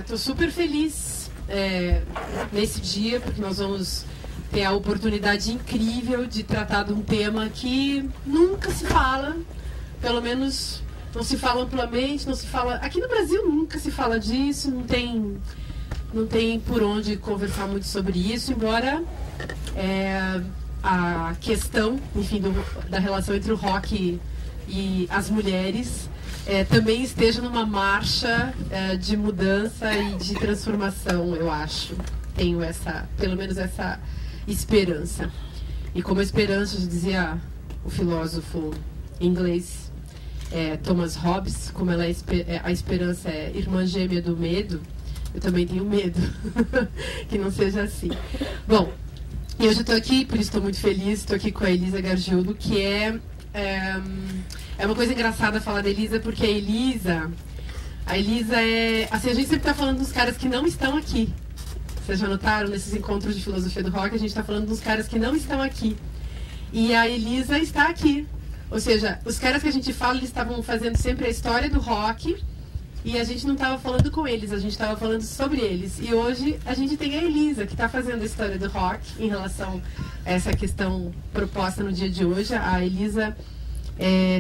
Estou super feliz nesse dia, porque nós vamos ter a oportunidade incrível de tratar de um tema que nunca se fala, pelo menos não se fala amplamente, não se fala... Aqui no Brasil nunca se fala disso, não tem por onde conversar muito sobre isso, embora a questão, enfim, da relação entre o rock e as mulheres também esteja numa marcha de mudança e de transformação, eu acho. Tenho pelo menos essa esperança. E como esperança, já dizia o filósofo inglês Thomas Hobbes, como a esperança é irmã gêmea do medo, eu também tenho medo que não seja assim. Bom, e hoje eu estou aqui, por isso estou muito feliz, estou aqui com a Elisa Gargiulo, que é uma coisa engraçada falar da Elisa, porque a Elisa é... Assim, a gente sempre está falando dos caras que não estão aqui. Vocês já notaram, nesses encontros de filosofia do rock, a gente está falando dos caras que não estão aqui. E a Elisa está aqui. Ou seja, os caras que a gente fala, eles estavam fazendo sempre a história do rock, e a gente não estava falando com eles, a gente estava falando sobre eles. E hoje a gente tem a Elisa, que está fazendo a história do rock em relação a essa questão proposta no dia de hoje. A Elisa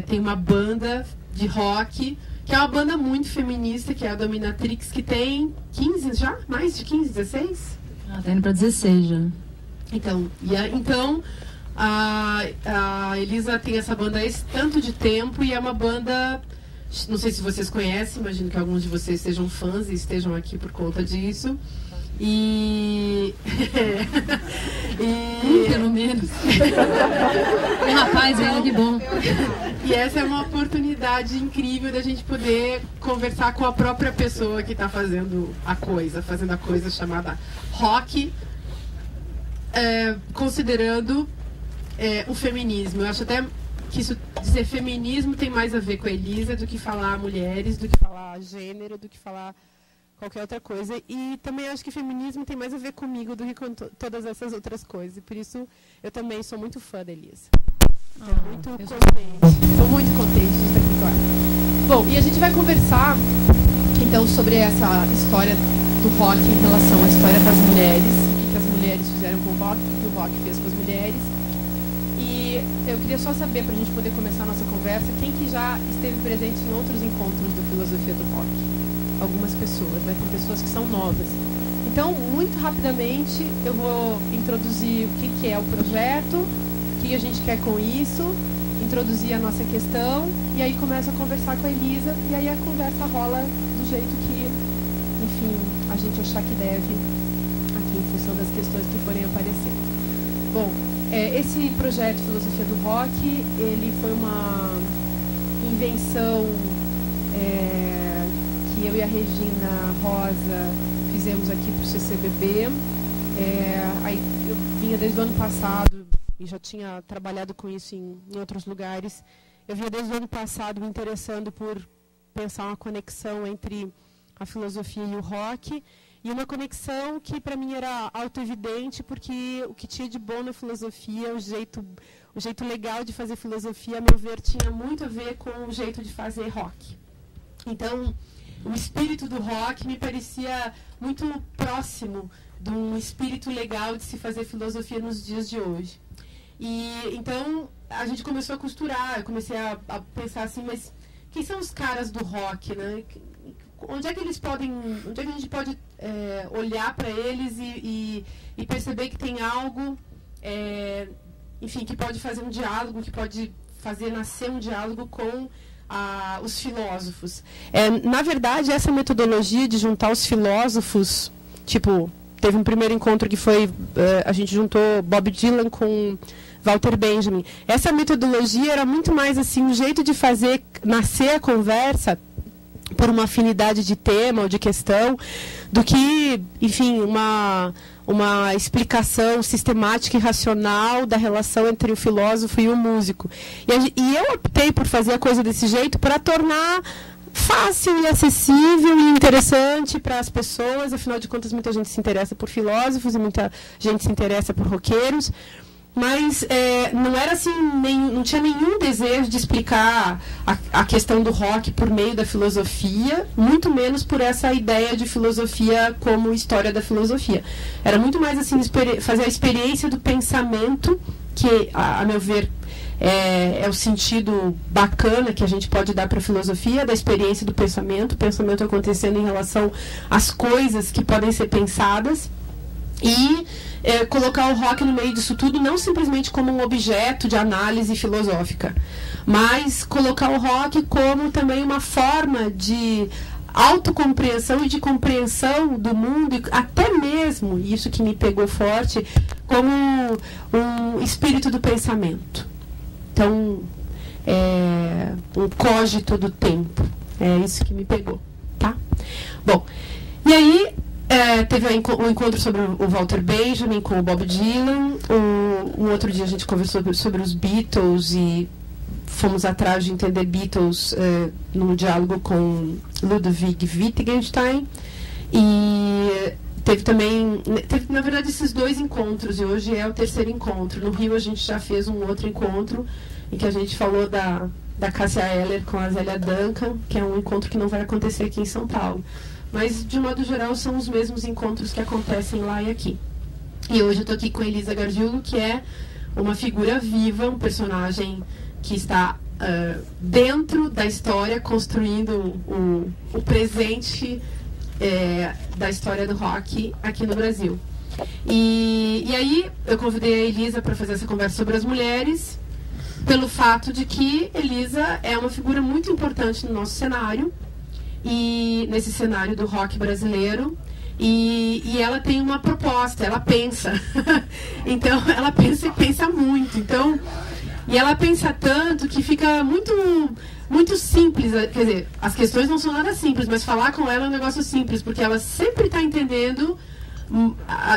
tem uma banda de rock, que é uma banda muito feminista, que é a Dominatrix, que tem 15 já? Mais de 15, 16? Tá indo para 16 já. Então, a Elisa tem essa banda há esse tanto de tempo, e é uma banda... Não sei se vocês conhecem, imagino que alguns de vocês sejam fãs e estejam aqui por conta disso. Pelo menos. Rapaz, que bom. E essa é uma oportunidade incrível da gente poder conversar com a própria pessoa que está fazendo a coisa chamada rock, considerando o feminismo. Eu acho até que isso, dizer feminismo, tem mais a ver com a Elisa do que falar mulheres, do que falar gênero, do que falar qualquer outra coisa. E também acho que feminismo tem mais a ver comigo do que com todas essas outras coisas. E por isso eu também sou muito fã da Elisa. Estou muito contente de estar aqui com ela. Bom, e a gente vai conversar então sobre essa história do rock em relação à história das mulheres, o que as mulheres fizeram com o rock, o que o rock fez com as mulheres. E eu queria só saber, para a gente poder começar a nossa conversa, quem que já esteve presente em outros encontros da filosofia do rock? Algumas pessoas, né? Tem pessoas que são novas. Então, muito rapidamente, eu vou introduzir o que é o projeto, o que a gente quer com isso, introduzir a nossa questão, e aí começo a conversar com a Elisa, e aí a conversa rola do jeito que, enfim, a gente achar que deve, aqui em função das questões que forem aparecendo. Bom, esse projeto Filosofia do Rock, ele foi uma invenção que eu e a Regina Rosa fizemos aqui para o CCBB. Aí eu vinha desde o ano passado, e já tinha trabalhado com isso em outros lugares. Eu vinha desde o ano passado me interessando por pensar uma conexão entre a filosofia e o rock, e uma conexão que para mim era autoevidente, porque o que tinha de bom na filosofia, o jeito legal de fazer filosofia, a meu ver, tinha muito a ver com o jeito de fazer rock. Então, o espírito do rock me parecia muito próximo de um espírito legal de se fazer filosofia nos dias de hoje. E então a gente começou a costurar, eu comecei a pensar assim, mas quem são os caras do rock, né? Onde é que a gente pode olhar para eles e perceber que tem algo, enfim, que pode fazer um diálogo, que pode fazer nascer um diálogo com os filósofos. Na verdade, essa metodologia de juntar os filósofos, tipo, teve um primeiro encontro que foi, a gente juntou Bob Dylan com Walter Benjamin. Essa metodologia era muito mais assim, um jeito de fazer nascer a conversa por uma afinidade de tema ou de questão, do que, enfim, uma explicação sistemática e racional da relação entre o filósofo e o músico. E eu optei por fazer a coisa desse jeito para tornar fácil e acessível e interessante para as pessoas. Afinal de contas, muita gente se interessa por filósofos e muita gente se interessa por roqueiros. mas não era assim, não tinha nenhum desejo de explicar a questão do rock por meio da filosofia, muito menos por essa ideia de filosofia como história da filosofia. Era muito mais assim, fazer a experiência do pensamento, que, a meu ver, é o sentido bacana que a gente pode dar para a filosofia, da experiência do pensamento, o pensamento acontecendo em relação às coisas que podem ser pensadas, e colocar o rock no meio disso tudo, não simplesmente como um objeto de análise filosófica, mas colocar o rock como também uma forma de autocompreensão e de compreensão do mundo, e até mesmo, isso que me pegou forte, como um espírito do pensamento. Então, um cogito do tempo. É isso que me pegou, tá? Bom, e aí teve um encontro sobre o Walter Benjamin com o Bob Dylan. Um outro dia a gente conversou sobre os Beatles e fomos atrás de entender Beatles num diálogo com Ludwig Wittgenstein. E teve, na verdade, esses 2 encontros, e hoje é o 3º encontro. No Rio a gente já fez um outro encontro em que a gente falou da Cássia Eller com a Zélia Duncan, que é um encontro que não vai acontecer aqui em São Paulo. Mas, de modo geral, são os mesmos encontros que acontecem lá e aqui. E hoje eu estou aqui com a Elisa Gargiulo, que é uma figura viva, um personagem que está dentro da história, construindo o presente da história do rock aqui no Brasil. E aí eu convidei a Elisa para fazer essa conversa sobre as mulheres, pelo fato de que Elisa é uma figura muito importante no nosso cenário, e nesse cenário do rock brasileiro, e ela tem uma proposta, ela pensa. Então, ela pensa e pensa muito. Então, e ela pensa tanto que fica muito simples. Quer dizer, as questões não são nada simples, mas falar com ela é um negócio simples, porque ela sempre está entendendo,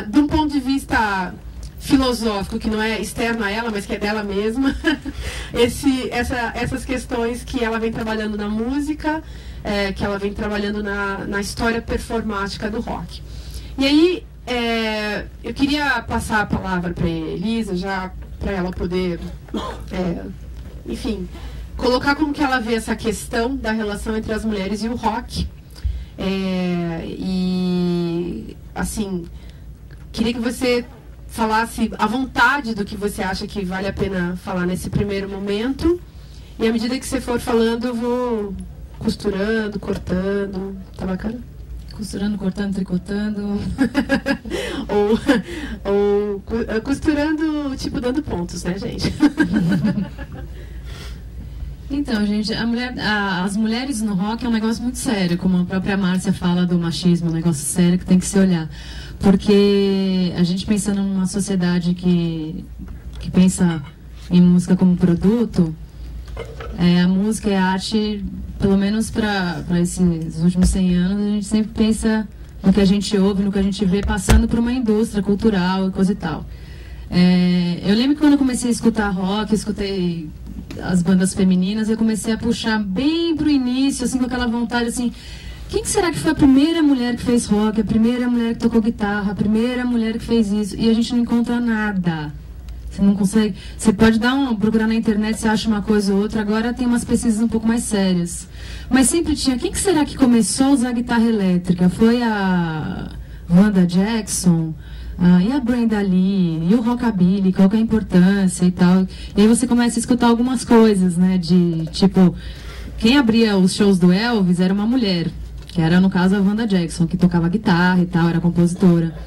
de um ponto de vista filosófico, que não é externo a ela, mas que é dela mesma, essas questões que ela vem trabalhando na música, que ela vem trabalhando na história performática do rock. E aí, eu queria passar a palavra para a Elisa, já para ela poder, enfim, colocar como que ela vê essa questão da relação entre as mulheres e o rock. E, assim, queria que você falasse à vontade do que você acha que vale a pena falar nesse primeiro momento. E à medida que você for falando, eu vou costurando, cortando. Tá bacana? Costurando, cortando, tricotando. ou costurando, tipo, dando pontos, né, gente? Então, gente, as mulheres no rock é um negócio muito sério, como a própria Márcia fala do machismo, um negócio sério que tem que se olhar. Porque a gente pensando numa sociedade que pensa em música como produto, a música e a arte, pelo menos para esses últimos 100 anos, a gente sempre pensa no que a gente ouve, no que a gente vê, passando por uma indústria cultural e coisa e tal. Eu lembro que quando eu comecei a escutar rock, escutei as bandas femininas, eu comecei a puxar bem pro início, assim, com aquela vontade, assim, quem será que foi a primeira mulher que fez rock, a primeira mulher que tocou guitarra, a primeira mulher que fez isso? E a gente não encontra nada. Você não consegue... Você pode procurar na internet, você acha uma coisa ou outra. Agora tem umas pesquisas um pouco mais sérias. Mas sempre tinha... Quem que será que começou a usar guitarra elétrica? Foi a Wanda Jackson? E a Brenda Lee? E o rockabilly? Qual que é a importância e tal? E aí você começa a escutar algumas coisas, né? De, tipo... Quem abria os shows do Elvis era uma mulher. Que era, no caso, a Wanda Jackson, que tocava guitarra e tal, era compositora.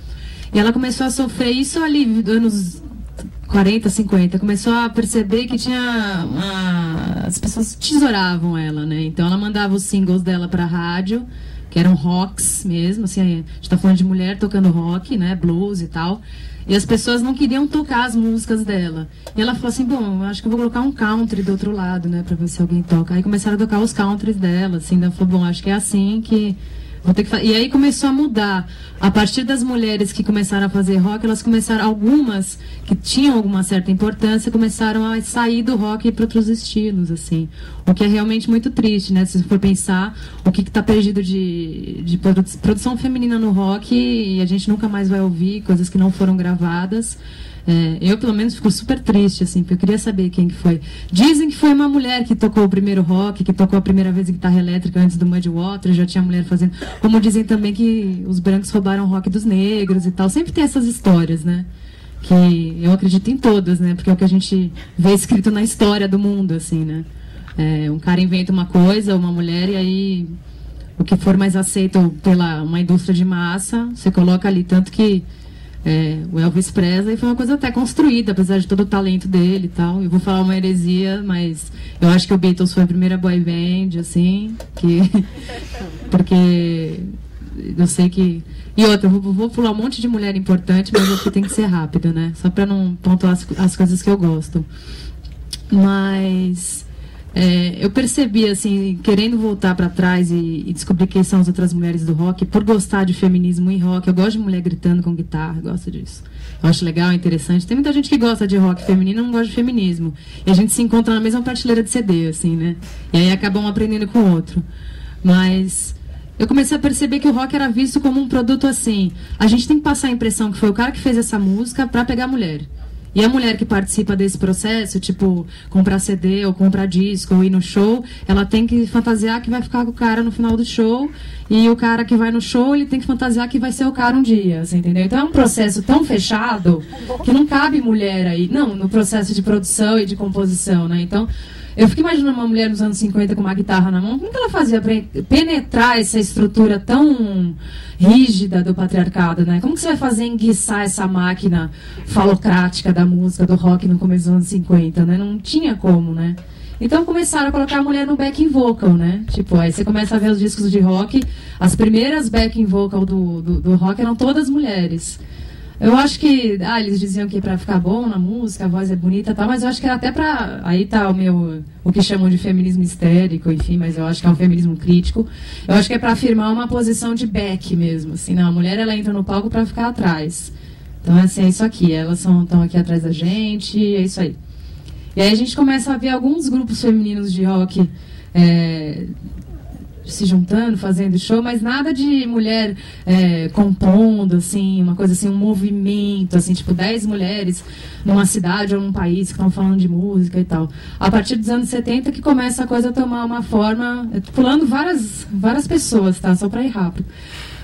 E ela começou a sofrer isso ali, anos 40, 50. Começou a perceber que as pessoas tesouravam ela, né? Então ela mandava os singles dela pra rádio, que eram rocks mesmo, assim, a gente tá falando de mulher tocando rock, né? Blues e tal. E as pessoas não queriam tocar as músicas dela. E ela falou assim, bom, acho que eu vou colocar um country do outro lado, né? Pra ver se alguém toca. Aí começaram a tocar os countries dela, assim. Ela falou, bom, acho que é assim que vou ter que fazer. E aí começou a mudar. A partir das mulheres que começaram a fazer rock, elas começaram, algumas que tinham alguma certa importância, começaram a sair do rock para outros estilos, assim. O que é realmente muito triste, né? Se for pensar o que está perdido de produção feminina no rock, e a gente nunca mais vai ouvir coisas que não foram gravadas. Eu, pelo menos, fico super triste, assim, porque eu queria saber quem que foi. Dizem que foi uma mulher que tocou o primeiro rock, que tocou a primeira vez em guitarra elétrica antes do Mudwater, já tinha mulher fazendo. Como dizem também que os brancos roubaram o rock dos negros e tal. Sempre tem essas histórias, né? Que eu acredito em todas, né? Porque é o que a gente vê escrito na história do mundo, assim, né? Um cara inventa uma coisa, uma mulher, e aí o que for mais aceito pela uma indústria de massa, você coloca ali. Tanto que o Elvis Presley foi uma coisa até construída, apesar de todo o talento dele e tal. Eu vou falar uma heresia, mas eu acho que o Beatles foi a primeira boy band, assim, porque eu sei que... E outra, eu vou pular um monte de mulher importante, mas aqui tem que ser rápido, né? Só para não pontuar as coisas que eu gosto. Mas... eu percebi, assim, querendo voltar para trás e descobrir quem são as outras mulheres do rock, por gostar de feminismo em rock. Eu gosto de mulher gritando com guitarra, gosto disso. Eu acho legal, interessante. Tem muita gente que gosta de rock feminino e não gosta de feminismo. E a gente se encontra na mesma prateleira de CD, assim, né? E aí acaba um aprendendo com o outro. Mas eu comecei a perceber que o rock era visto como um produto assim. A gente tem que passar a impressão que foi o cara que fez essa música para pegar a mulher. E a mulher que participa desse processo, tipo, comprar CD ou comprar disco ou ir no show, ela tem que fantasiar que vai ficar com o cara no final do show, e o cara que vai no show, ele tem que fantasiar que vai ser o cara um dia, você entendeu? Então é um processo tão fechado que não cabe mulher aí, não, no processo de produção e de composição, né? Então, eu fico imaginando uma mulher nos anos 50 com uma guitarra na mão, como que ela fazia para penetrar essa estrutura tão rígida do patriarcado, né? Como que você vai fazer enguiçar essa máquina falocrática da música, do rock no começo dos anos 50, né? Não tinha como, né? Então começaram a colocar a mulher no backing vocal, né? Tipo, aí você começa a ver os discos de rock, as primeiras backing vocal do rock eram todas mulheres. Eu acho que, eles diziam que pra ficar bom na música, a voz é bonita e tal, mas eu acho que era até pra, aí tá o que chamam de feminismo histérico, enfim, mas eu acho que é um feminismo crítico. Eu acho que é pra afirmar uma posição de back mesmo, assim, não, a mulher, ela entra no palco pra ficar atrás. Então, assim, é isso aqui, elas estão aqui atrás da gente, é isso aí. E aí a gente começa a ver alguns grupos femininos de rock se juntando, fazendo show, mas nada de mulher compondo, assim, uma coisa assim, um movimento, assim, tipo 10 mulheres numa cidade ou num país que estão falando de música e tal. A partir dos anos 70 que começa a coisa a tomar uma forma, pulando várias pessoas, tá? Só para ir rápido.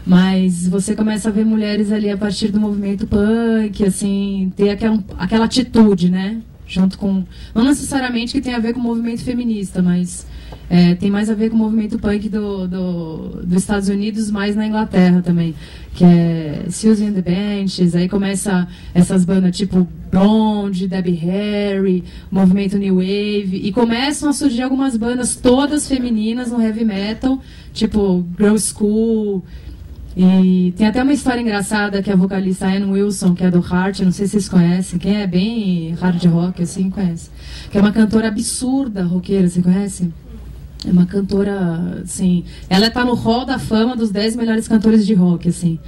Mas você começa a ver mulheres ali a partir do movimento punk, assim, ter aquela atitude, né? Junto com, não necessariamente que tem a ver com o movimento feminista, mas tem mais a ver com o movimento punk dos Estados Unidos, mais na Inglaterra também, que é Susie and the Benches. Aí começa essas bandas tipo Blonde, Debbie Harry, movimento New Wave, e começam a surgir algumas bandas todas femininas no heavy metal, tipo Girl School. E tem até uma história engraçada que a vocalista Ann Wilson, que é do Heart, não sei se vocês conhecem, quem é bem hard rock assim conhece, que é uma cantora absurda roqueira, você conhece? É uma cantora, assim, ela está no hall da fama dos 10 melhores cantores de rock, assim.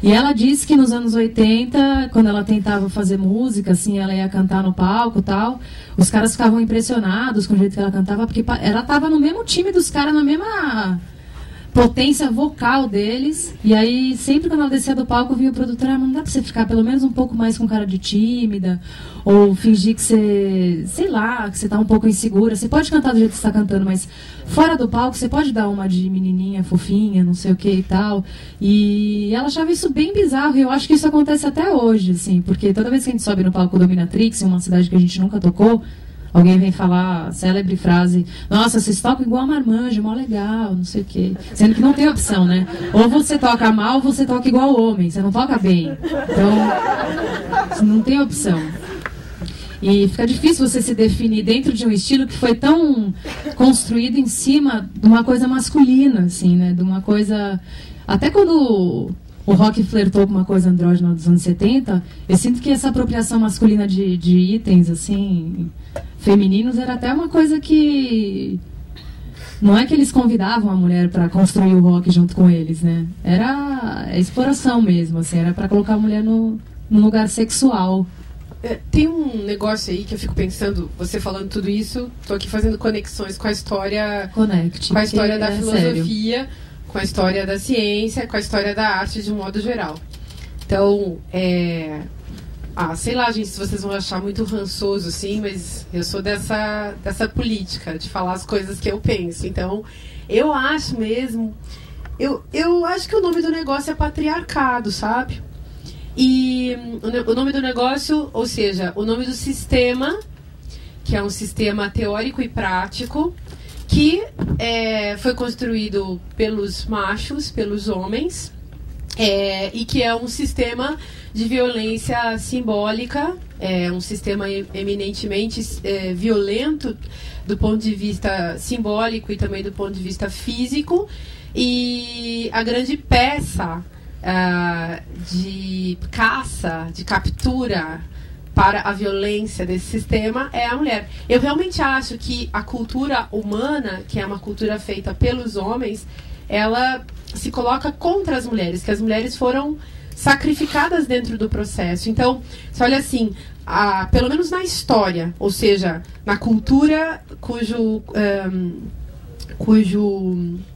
E ela disse que nos anos 80, quando ela tentava fazer música, assim, ela ia cantar no palco e tal, os caras ficavam impressionados com o jeito que ela cantava, porque ela estava no mesmo time dos caras, na mesma potência vocal deles, e aí sempre quando ela descia do palco, vinha o produtor, não dá pra você ficar pelo menos um pouco mais com cara de tímida, ou fingir que você, sei lá, que você tá um pouco insegura. Você pode cantar do jeito que você tá cantando, mas fora do palco você pode dar uma de menininha fofinha, não sei o que e tal. E ela achava isso bem bizarro, e eu acho que isso acontece até hoje, assim, porque toda vez que a gente sobe no palco Dominatrix, em uma cidade que a gente nunca tocou, alguém vem falar a célebre frase: nossa, vocês tocam igual a marmanjo, mó legal, não sei o quê. Sendo que não tem opção, né? Ou você toca mal, ou você toca igual homem. Você não toca bem. Então, não tem opção. E fica difícil você se definir dentro de um estilo que foi tão construído em cima de uma coisa masculina, assim, né? De uma coisa... Até quando o rock flertou com uma coisa andrógena dos anos 70, eu sinto que essa apropriação masculina de itens, assim, femininos, era até uma coisa que... Não é que eles convidavam a mulher para construir o rock junto com eles, né? Era a exploração mesmo, assim, era para colocar a mulher no lugar sexual. Tem um negócio aí que eu fico pensando, você falando tudo isso, tô aqui fazendo conexões com a história, com a história da filosofia, sério, com a história da ciência, com a história da arte de um modo geral. Então, Sei lá, gente, se vocês vão achar muito rançoso, assim, mas eu sou dessa política, de falar as coisas que eu penso. Então, eu acho mesmo... Eu acho que o nome do negócio é patriarcado, sabe? E o nome do negócio, ou seja, o nome do sistema, que é um sistema teórico e prático, que foi construído pelos machos, pelos homens, e que é um sistema de violência simbólica, um sistema eminentemente violento do ponto de vista simbólico e também do ponto de vista físico. E a grande peça de caça, de captura para a violência desse sistema é a mulher. Eu realmente acho que a cultura humana, que é uma cultura feita pelos homens, ela se coloca contra as mulheres, que as mulheres foram sacrificadas dentro do processo. Então, você olha assim, pelo menos na história, ou seja, na cultura cujo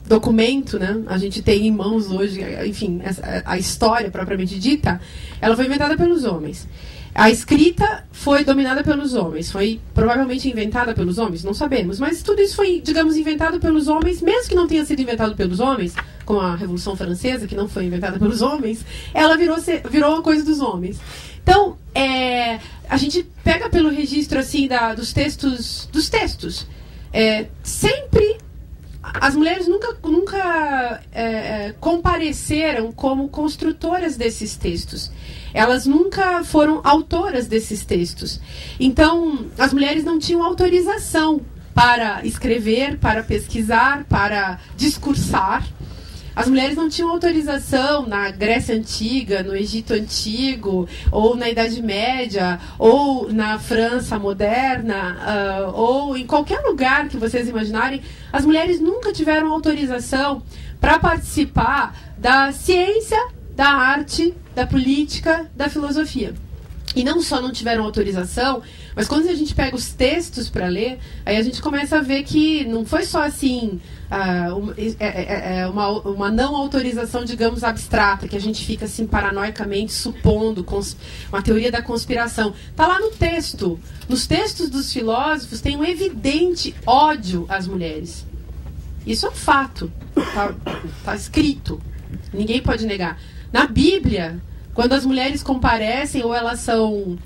documento, né, a gente tem em mãos hoje, enfim, a história propriamente dita, ela foi inventada pelos homens. A escrita foi dominada pelos homens, foi provavelmente inventada pelos homens, não sabemos, mas tudo isso foi, digamos, inventado pelos homens, mesmo que não tenha sido inventado pelos homens, como a Revolução Francesa, que não foi inventada pelos homens, ela virou uma coisa dos homens. Então, a gente pega pelo registro assim dos textos, sempre as mulheres nunca compareceram como construtoras desses textos. Elas nunca foram autoras desses textos. Então, as mulheres não tinham autorização para escrever, para pesquisar, para discursar. As mulheres não tinham autorização na Grécia Antiga, no Egito Antigo, ou na Idade Média, ou na França moderna, ou em qualquer lugar que vocês imaginarem. As mulheres nunca tiveram autorização para participar da ciência, da arte, da política, da filosofia. E não só não tiveram autorização, mas quando a gente pega os textos para ler, aí a gente começa a ver que não foi só assim uma não autorização, digamos, abstrata, que a gente fica assim paranoicamente supondo uma teoria da conspiração. Está lá no texto. Nos textos dos filósofos tem um evidente ódio às mulheres. Isso é um fato. Está escrito. Ninguém pode negar. Na Bíblia, quando as mulheres comparecem, ou elas são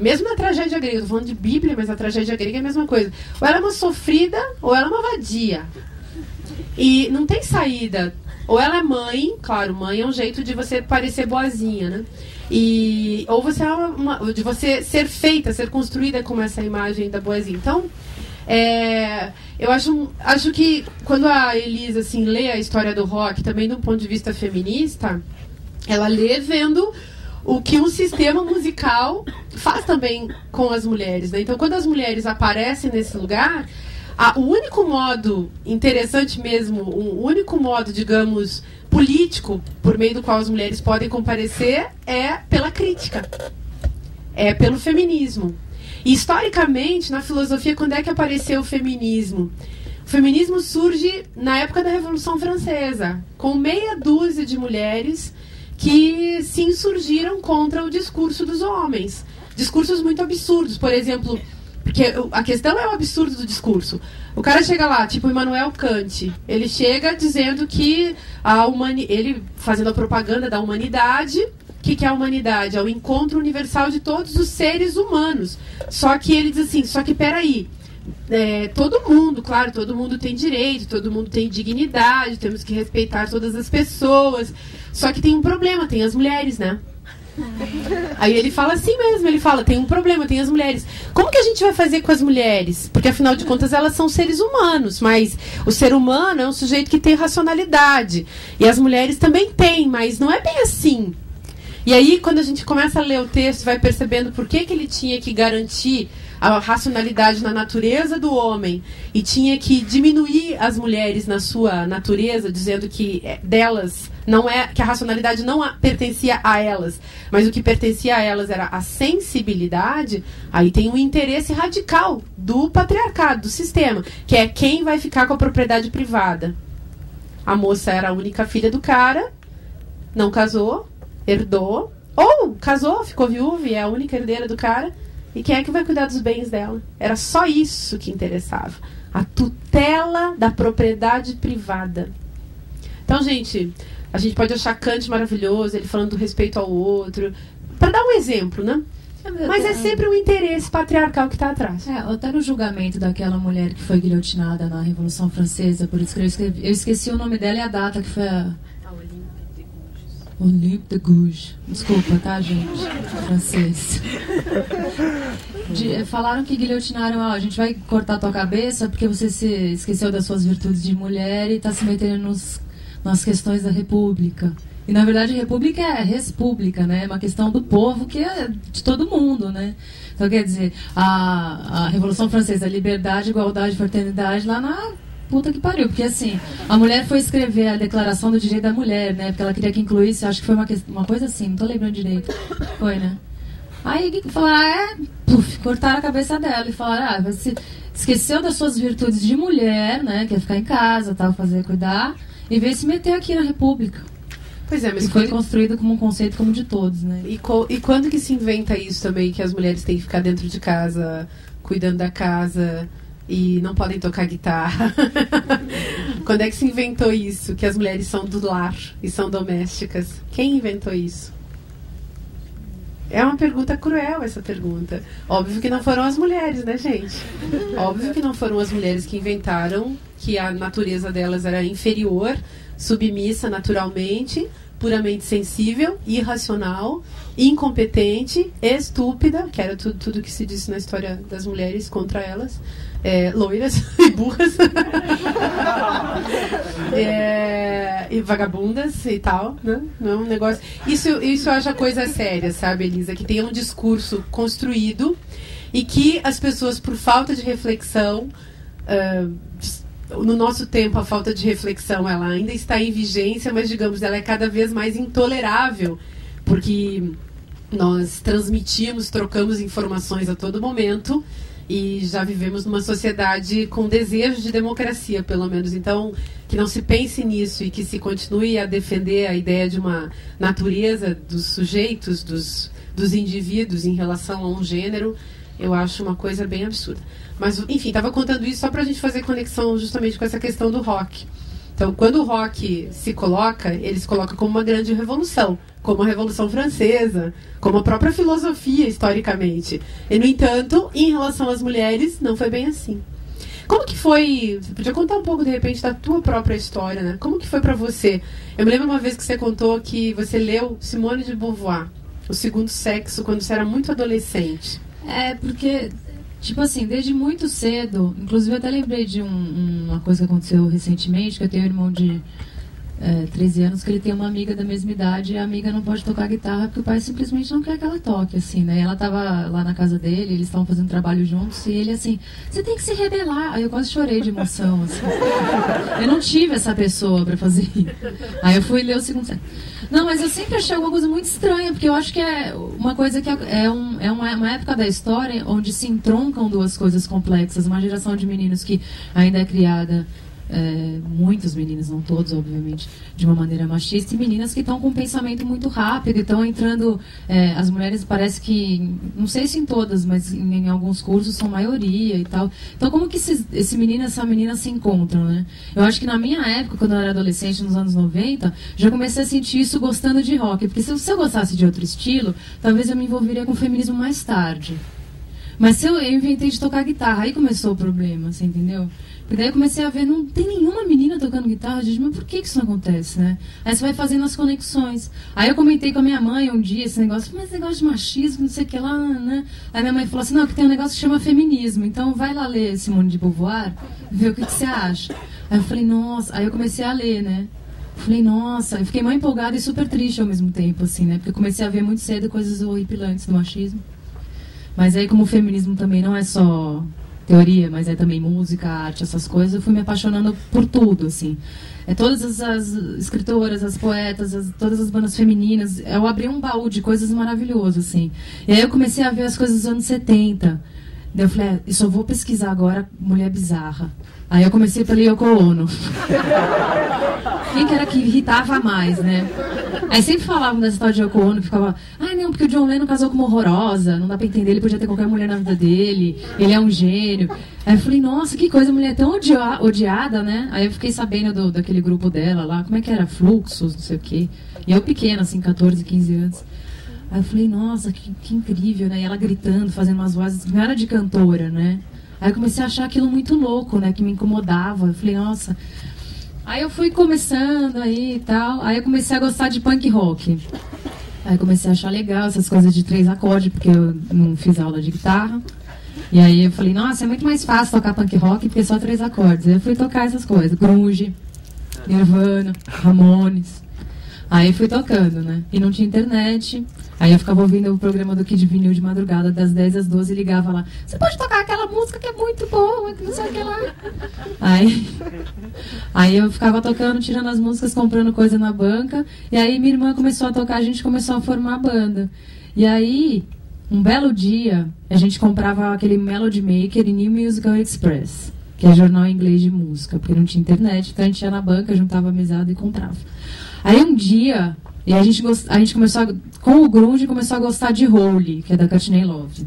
mesmo na tragédia grega, estou falando de Bíblia, mas a tragédia grega é a mesma coisa. Ou ela é uma sofrida, ou ela é uma vadia. E não tem saída. Ou ela é mãe, claro, mãe é um jeito de você parecer boazinha, né? Ou você de você ser feita, ser construída como essa imagem da boazinha. Então, eu acho que quando a Elisa assim, lê a história do rock, também do ponto de vista feminista, ela lê vendo o que um sistema musical faz também com as mulheres, né? Então, quando as mulheres aparecem nesse lugar, o único modo interessante mesmo, o único modo, digamos, político, por meio do qual as mulheres podem comparecer, é pela crítica, é pelo feminismo. E, historicamente, na filosofia, quando é que apareceu o feminismo? O feminismo surge na época da Revolução Francesa, com meia dúzia de mulheres que se insurgiram contra o discurso dos homens. Discursos muito absurdos, por exemplo, porque a questão é o absurdo do discurso. O cara chega lá, tipo Immanuel Kant, ele chega dizendo que ele fazendo a propaganda da humanidade. O que é a humanidade? É o encontro universal de todos os seres humanos. Só que ele diz assim, só que peraí, todo mundo, claro, todo mundo tem direito, todo mundo tem dignidade, temos que respeitar todas as pessoas. Só que tem um problema, tem as mulheres, né? Aí ele fala assim mesmo, ele fala, tem um problema, tem as mulheres. Como que a gente vai fazer com as mulheres? Porque afinal de contas elas são seres humanos, mas o ser humano é um sujeito que tem racionalidade. E as mulheres também têm, mas não é bem assim. E aí, quando a gente começa a ler o texto, vai percebendo por que ele tinha que garantir a racionalidade na natureza do homem e tinha que diminuir as mulheres na sua natureza, dizendo que delas não que a racionalidade não pertencia a elas, mas o que pertencia a elas era a sensibilidade. Aí tem um interesse radical do patriarcado, do sistema, que é quem vai ficar com a propriedade privada. A moça era a única filha do cara, não casou, herdou, Ou casou, ficou viúva e é a única herdeira do cara. E quem é que vai cuidar dos bens dela? Era só isso que interessava. A tutela da propriedade privada. Então, gente, a gente pode achar Kant maravilhoso, ele falando do respeito ao outro. Para dar um exemplo, né? Mas é sempre um interesse patriarcal que está atrás. Até no julgamento daquela mulher que foi guilhotinada na Revolução Francesa, por isso que eu esqueci o nome dela e a data que foi a... Olympe de Gouges. Desculpa, tá, gente? Francês. Falaram que guilhotinaram, a gente vai cortar tua cabeça porque você se esqueceu das suas virtudes de mulher e está se metendo nas questões da República. E, na verdade, a República é res pública, né? É uma questão do povo, que é de todo mundo, né? Então, quer dizer, a Revolução Francesa, liberdade, igualdade, fraternidade, lá na puta que pariu. Porque, assim, a mulher foi escrever a Declaração do Direito da Mulher, né? Porque ela queria que incluísse, acho que foi uma coisa assim, não tô lembrando direito. Foi, né? Aí, falaram, cortaram a cabeça dela e falaram, você esqueceu das suas virtudes de mulher, né? Que é ficar em casa, tal, cuidar, e veio se meter aqui na República. Pois é, mas foi construído como um conceito como de todos, né? E quando que se inventa isso também, que as mulheres têm que ficar dentro de casa, cuidando da casa e não podem tocar guitarra? Quando é que se inventou isso, que as mulheres são do lar e são domésticas? Quem inventou isso? É uma pergunta cruel, essa pergunta. Óbvio que não foram as mulheres, né, gente? Óbvio que não foram as mulheres que inventaram que a natureza delas era inferior, submissa naturalmente, puramente sensível, irracional, incompetente, estúpida, que era tudo que se disse na história das mulheres contra elas, loiras e burras, e vagabundas e tal, né? Não é um negócio... Isso eu acho a coisa séria, sabe, Elisa? Que tem um discurso construído e que as pessoas, por falta de reflexão... no nosso tempo, a falta de reflexão ela ainda está em vigência, mas, digamos, ela é cada vez mais intolerável, porque nós transmitimos, trocamos informações a todo momento e já vivemos numa sociedade com desejo de democracia, pelo menos. Então, que não se pense nisso e que se continue a defender a ideia de uma natureza dos sujeitos, dos indivíduos em relação a um gênero, eu acho uma coisa bem absurda. Mas, enfim, estava contando isso só para a gente fazer conexão justamente com essa questão do rock. Então, quando o rock se coloca, ele se coloca como uma grande revolução, como a Revolução Francesa, como a própria filosofia, historicamente. E, no entanto, em relação às mulheres, não foi bem assim. Como que foi... Você podia contar um pouco, de repente, da tua própria história, né? Como que foi para você? Eu me lembro uma vez que você contou que você leu Simone de Beauvoir, O Segundo Sexo, quando você era muito adolescente. Porque... Tipo assim, desde muito cedo, inclusive eu até lembrei de uma coisa que aconteceu recentemente, que eu tenho um irmão de 13 anos, que ele tem uma amiga da mesma idade, e a amiga não pode tocar guitarra porque o pai simplesmente não quer que ela toque, assim, né? Ela tava lá na casa dele, eles estavam fazendo trabalho juntos, e ele assim, você tem que se rebelar. Aí eu quase chorei de emoção, assim. Eu não tive essa pessoa pra fazer isso. Aí eu fui ler o Segundo Sexo. Não, mas eu sempre achei alguma coisa muito estranha, porque eu acho que é uma coisa que é uma época da história onde se entroncam duas coisas complexas. Uma geração de meninos que ainda é criada, muitos meninos, não todos, obviamente, de uma maneira machista, e meninas que estão com um pensamento muito rápido, estão entrando... as mulheres parece que, não sei se em todas, mas em alguns cursos são maioria e tal. Então, como que esse menino e essa menina se encontram, né? Eu acho que na minha época, quando eu era adolescente, nos anos 90, já comecei a sentir isso gostando de rock. Porque se eu gostasse de outro estilo, talvez eu me envolveria com o feminismo mais tarde. Mas se eu inventei de tocar guitarra, aí começou o problema, você entendeu? Porque daí eu comecei a ver, não tem nenhuma menina tocando guitarra, gente, mas por que isso não acontece, né? Aí você vai fazendo as conexões. Aí eu comentei com a minha mãe um dia esse negócio, mas esse negócio de machismo, não sei o que lá, né? Aí minha mãe falou assim, não, que tem um negócio que chama feminismo, então vai lá ler Simone de Beauvoir, ver o que você acha. Aí eu falei, nossa, aí eu comecei a ler, né? Falei, nossa, eu fiquei mó empolgada e super triste ao mesmo tempo, assim, né? Porque eu comecei a ver muito cedo coisas horripilantes do machismo. Mas aí, como o feminismo também não é só teoria, mas é também música, arte, essas coisas, eu fui me apaixonando por tudo, assim. Todas as escritoras, as poetas, todas as bandas femininas, eu abri um baú de coisas maravilhosas, assim. E aí eu comecei a ver as coisas dos anos 70. Daí eu falei, eu só vou pesquisar agora mulher bizarra. Aí eu comecei pela Yoko Ono. quem que era que irritava mais, né? Aí sempre falavam dessa história de Yoko Ono, que ficava, não, porque o John Lennon casou com uma horrorosa, não dá pra entender, ele podia ter qualquer mulher na vida dele, ele é um gênio. Aí eu falei, nossa, que coisa, a mulher tão odiada, né? Aí eu fiquei sabendo daquele grupo dela lá, como é que era? Fluxos, não sei o quê. E eu pequena, assim, 14, 15 anos. Aí eu falei, nossa, que incrível, né? E ela gritando, fazendo umas vozes, não era de cantora, né? Aí eu comecei a achar aquilo muito louco, né? Que me incomodava. Eu falei, nossa. Aí eu fui começando aí e tal. Aí eu comecei a gostar de punk rock. Aí eu comecei a achar legal essas coisas de 3 acordes, porque eu não fiz aula de guitarra. E aí eu falei, nossa, é muito mais fácil tocar punk rock porque é só 3 acordes. Aí eu fui tocar essas coisas. Grunge, Nirvana, Ramones. Aí fui tocando, né? E não tinha internet. Aí eu ficava ouvindo o programa do Kid Vinil de madrugada, das 10 às 12, e ligava lá. Você pode tocar aquela música que é muito boa, que não sei o que lá. Aí eu ficava tocando, tirando as músicas, comprando coisa na banca. E aí minha irmã começou a tocar, a gente começou a formar a banda. E aí, um belo dia, a gente comprava aquele Melody Maker e New Musical Express, que é jornal em inglês de música, porque não tinha internet. Então a gente ia na banca, juntava a mesada e comprava. Aí um dia, e a gente começou com o grunge, começou a gostar de Hole, que é da Courtney Love.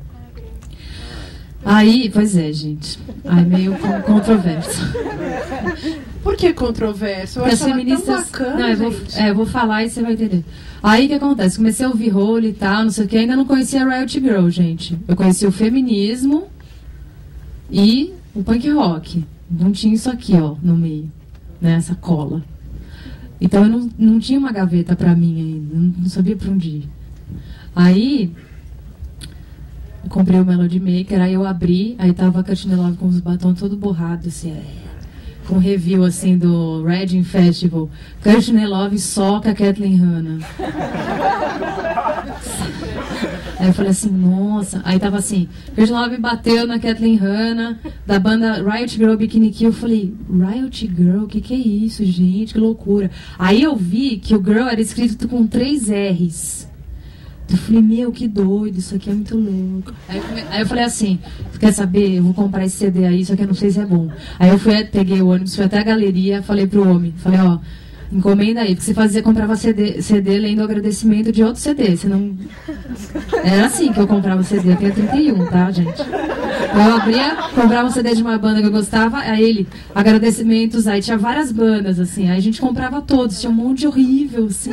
Aí, pois é, gente. Aí meio controverso. Por que controverso? Eu acho ela tão bacana, não, eu vou falar e você vai entender. Aí o que acontece? Comecei a ouvir Hole e tal, não sei o que, ainda não conhecia a Riot Girl, gente. Eu conheci o feminismo e o punk rock. Não tinha isso aqui, ó, no meio, né, essa cola. Então eu não tinha uma gaveta pra mim ainda, não sabia pra onde ir. Aí eu comprei o Melody Maker, aí eu abri, aí tava a Courtney Love com os batons todo borrados, assim, com review assim do Reading Festival. Courtney Love soca a Kathleen Hanna. Aí eu falei assim, nossa. Aí tava assim, Courtney Love bateu na Kathleen Hanna, da banda Riot Girl Bikini Kill. Eu falei, Riot Girl? O que é isso, gente? Que loucura. Aí eu vi que o Girl era escrito com 3 R's. Eu falei, meu, que doido, isso aqui é muito louco. Aí eu falei assim, quer saber? Eu vou comprar esse CD aí, só que eu não sei se é bom. Aí eu peguei o ônibus, fui até a galeria, falei pro homem, falei, ó, encomenda aí, porque você comprava CD lendo o agradecimento de outro CD. Você não... Era assim que eu comprava CD, eu tinha 31, tá, gente? Eu abria, comprava um CD de uma banda que eu gostava, aí ele, agradecimentos, aí tinha várias bandas, assim, aí a gente comprava todos, tinha um monte horrível, assim,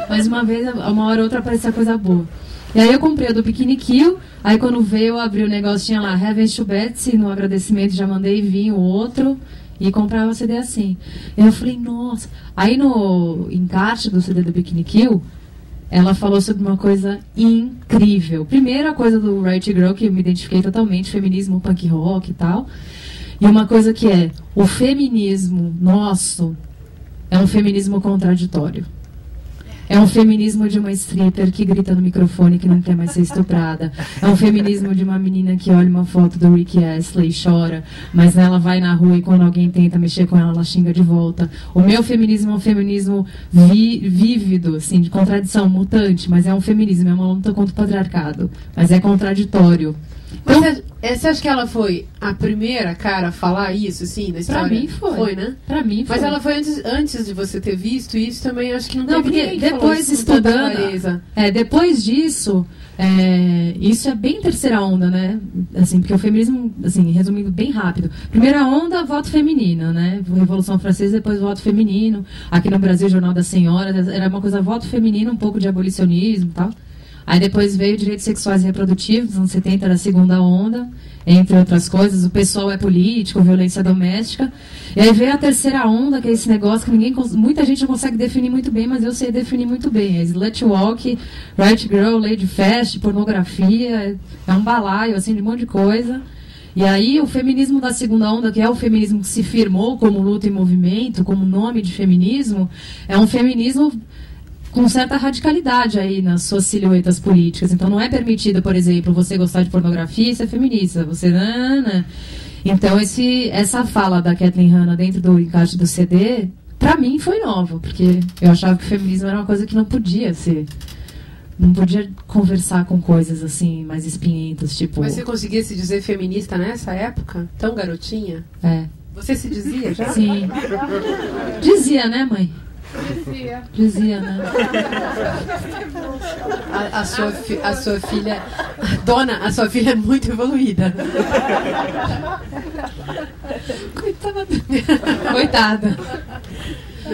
mas uma hora ou outra aparecia coisa boa. E aí eu comprei o do Bikini Kill, aí quando veio eu abri o negócio, tinha lá Heaven's to Betsy, no agradecimento já mandei vir o outro, e comprava o CD assim. E eu falei, nossa. Aí no encarte do CD do Bikini Kill, ela falou sobre uma coisa incrível. Primeira coisa do Riot Girl, que eu me identifiquei totalmente, feminismo, punk rock e tal. E uma coisa que é, o feminismo nosso é um feminismo contraditório. É um feminismo de uma stripper que grita no microfone que não quer mais ser estuprada. É um feminismo de uma menina que olha uma foto do Rick Astley e chora, mas ela vai na rua e quando alguém tenta mexer com ela, ela xinga de volta. O meu feminismo é um feminismo vívido, assim, de contradição, mutante, mas é um feminismo, é uma luta contra o patriarcado, mas é contraditório. Então, você acha que ela foi a primeira cara a falar isso, assim, na história? Pra mim foi. Foi, né? Pra mim foi. Mas ela foi antes de você ter visto isso também, acho que não teve porque ninguém depois estudando, depois disso, isso é bem terceira onda, né? Assim, porque o feminismo, assim, resumindo bem rápido. Primeira onda, voto feminino, né? Revolução Francesa, depois voto feminino. Aqui no Brasil, Jornal das Senhoras, era uma coisa voto feminino, um pouco de abolicionismo e tal. Aí depois veio direitos sexuais e reprodutivos, nos anos 70 era a segunda onda, entre outras coisas, o pessoal é político, violência doméstica. E aí veio a terceira onda, que é esse negócio que muita gente não consegue definir muito bem, mas eu sei definir muito bem. É Slut Walk, Riot Girl, Lady Fest, pornografia, é um balaio, assim, de um monte de coisa. E aí o feminismo da segunda onda, que é o feminismo que se firmou como luta e movimento, como nome de feminismo, é um feminismo com certa radicalidade aí nas suas silhuetas políticas. Então não é permitido, por exemplo, você gostar de pornografia e ser feminista. Você... Então essa fala da Kathleen Hanna dentro do encaixe do CD, pra mim foi nova, porque eu achava que o feminismo era uma coisa que não podia ser... Não podia conversar com coisas assim, mais espinhentas, tipo... Mas você conseguia se dizer feminista nessa época? Tão garotinha? Você se dizia já? Sim. Dizia, né, mãe? Dizia, né? A sua filha... Dona, a sua filha é muito evoluída. Coitada.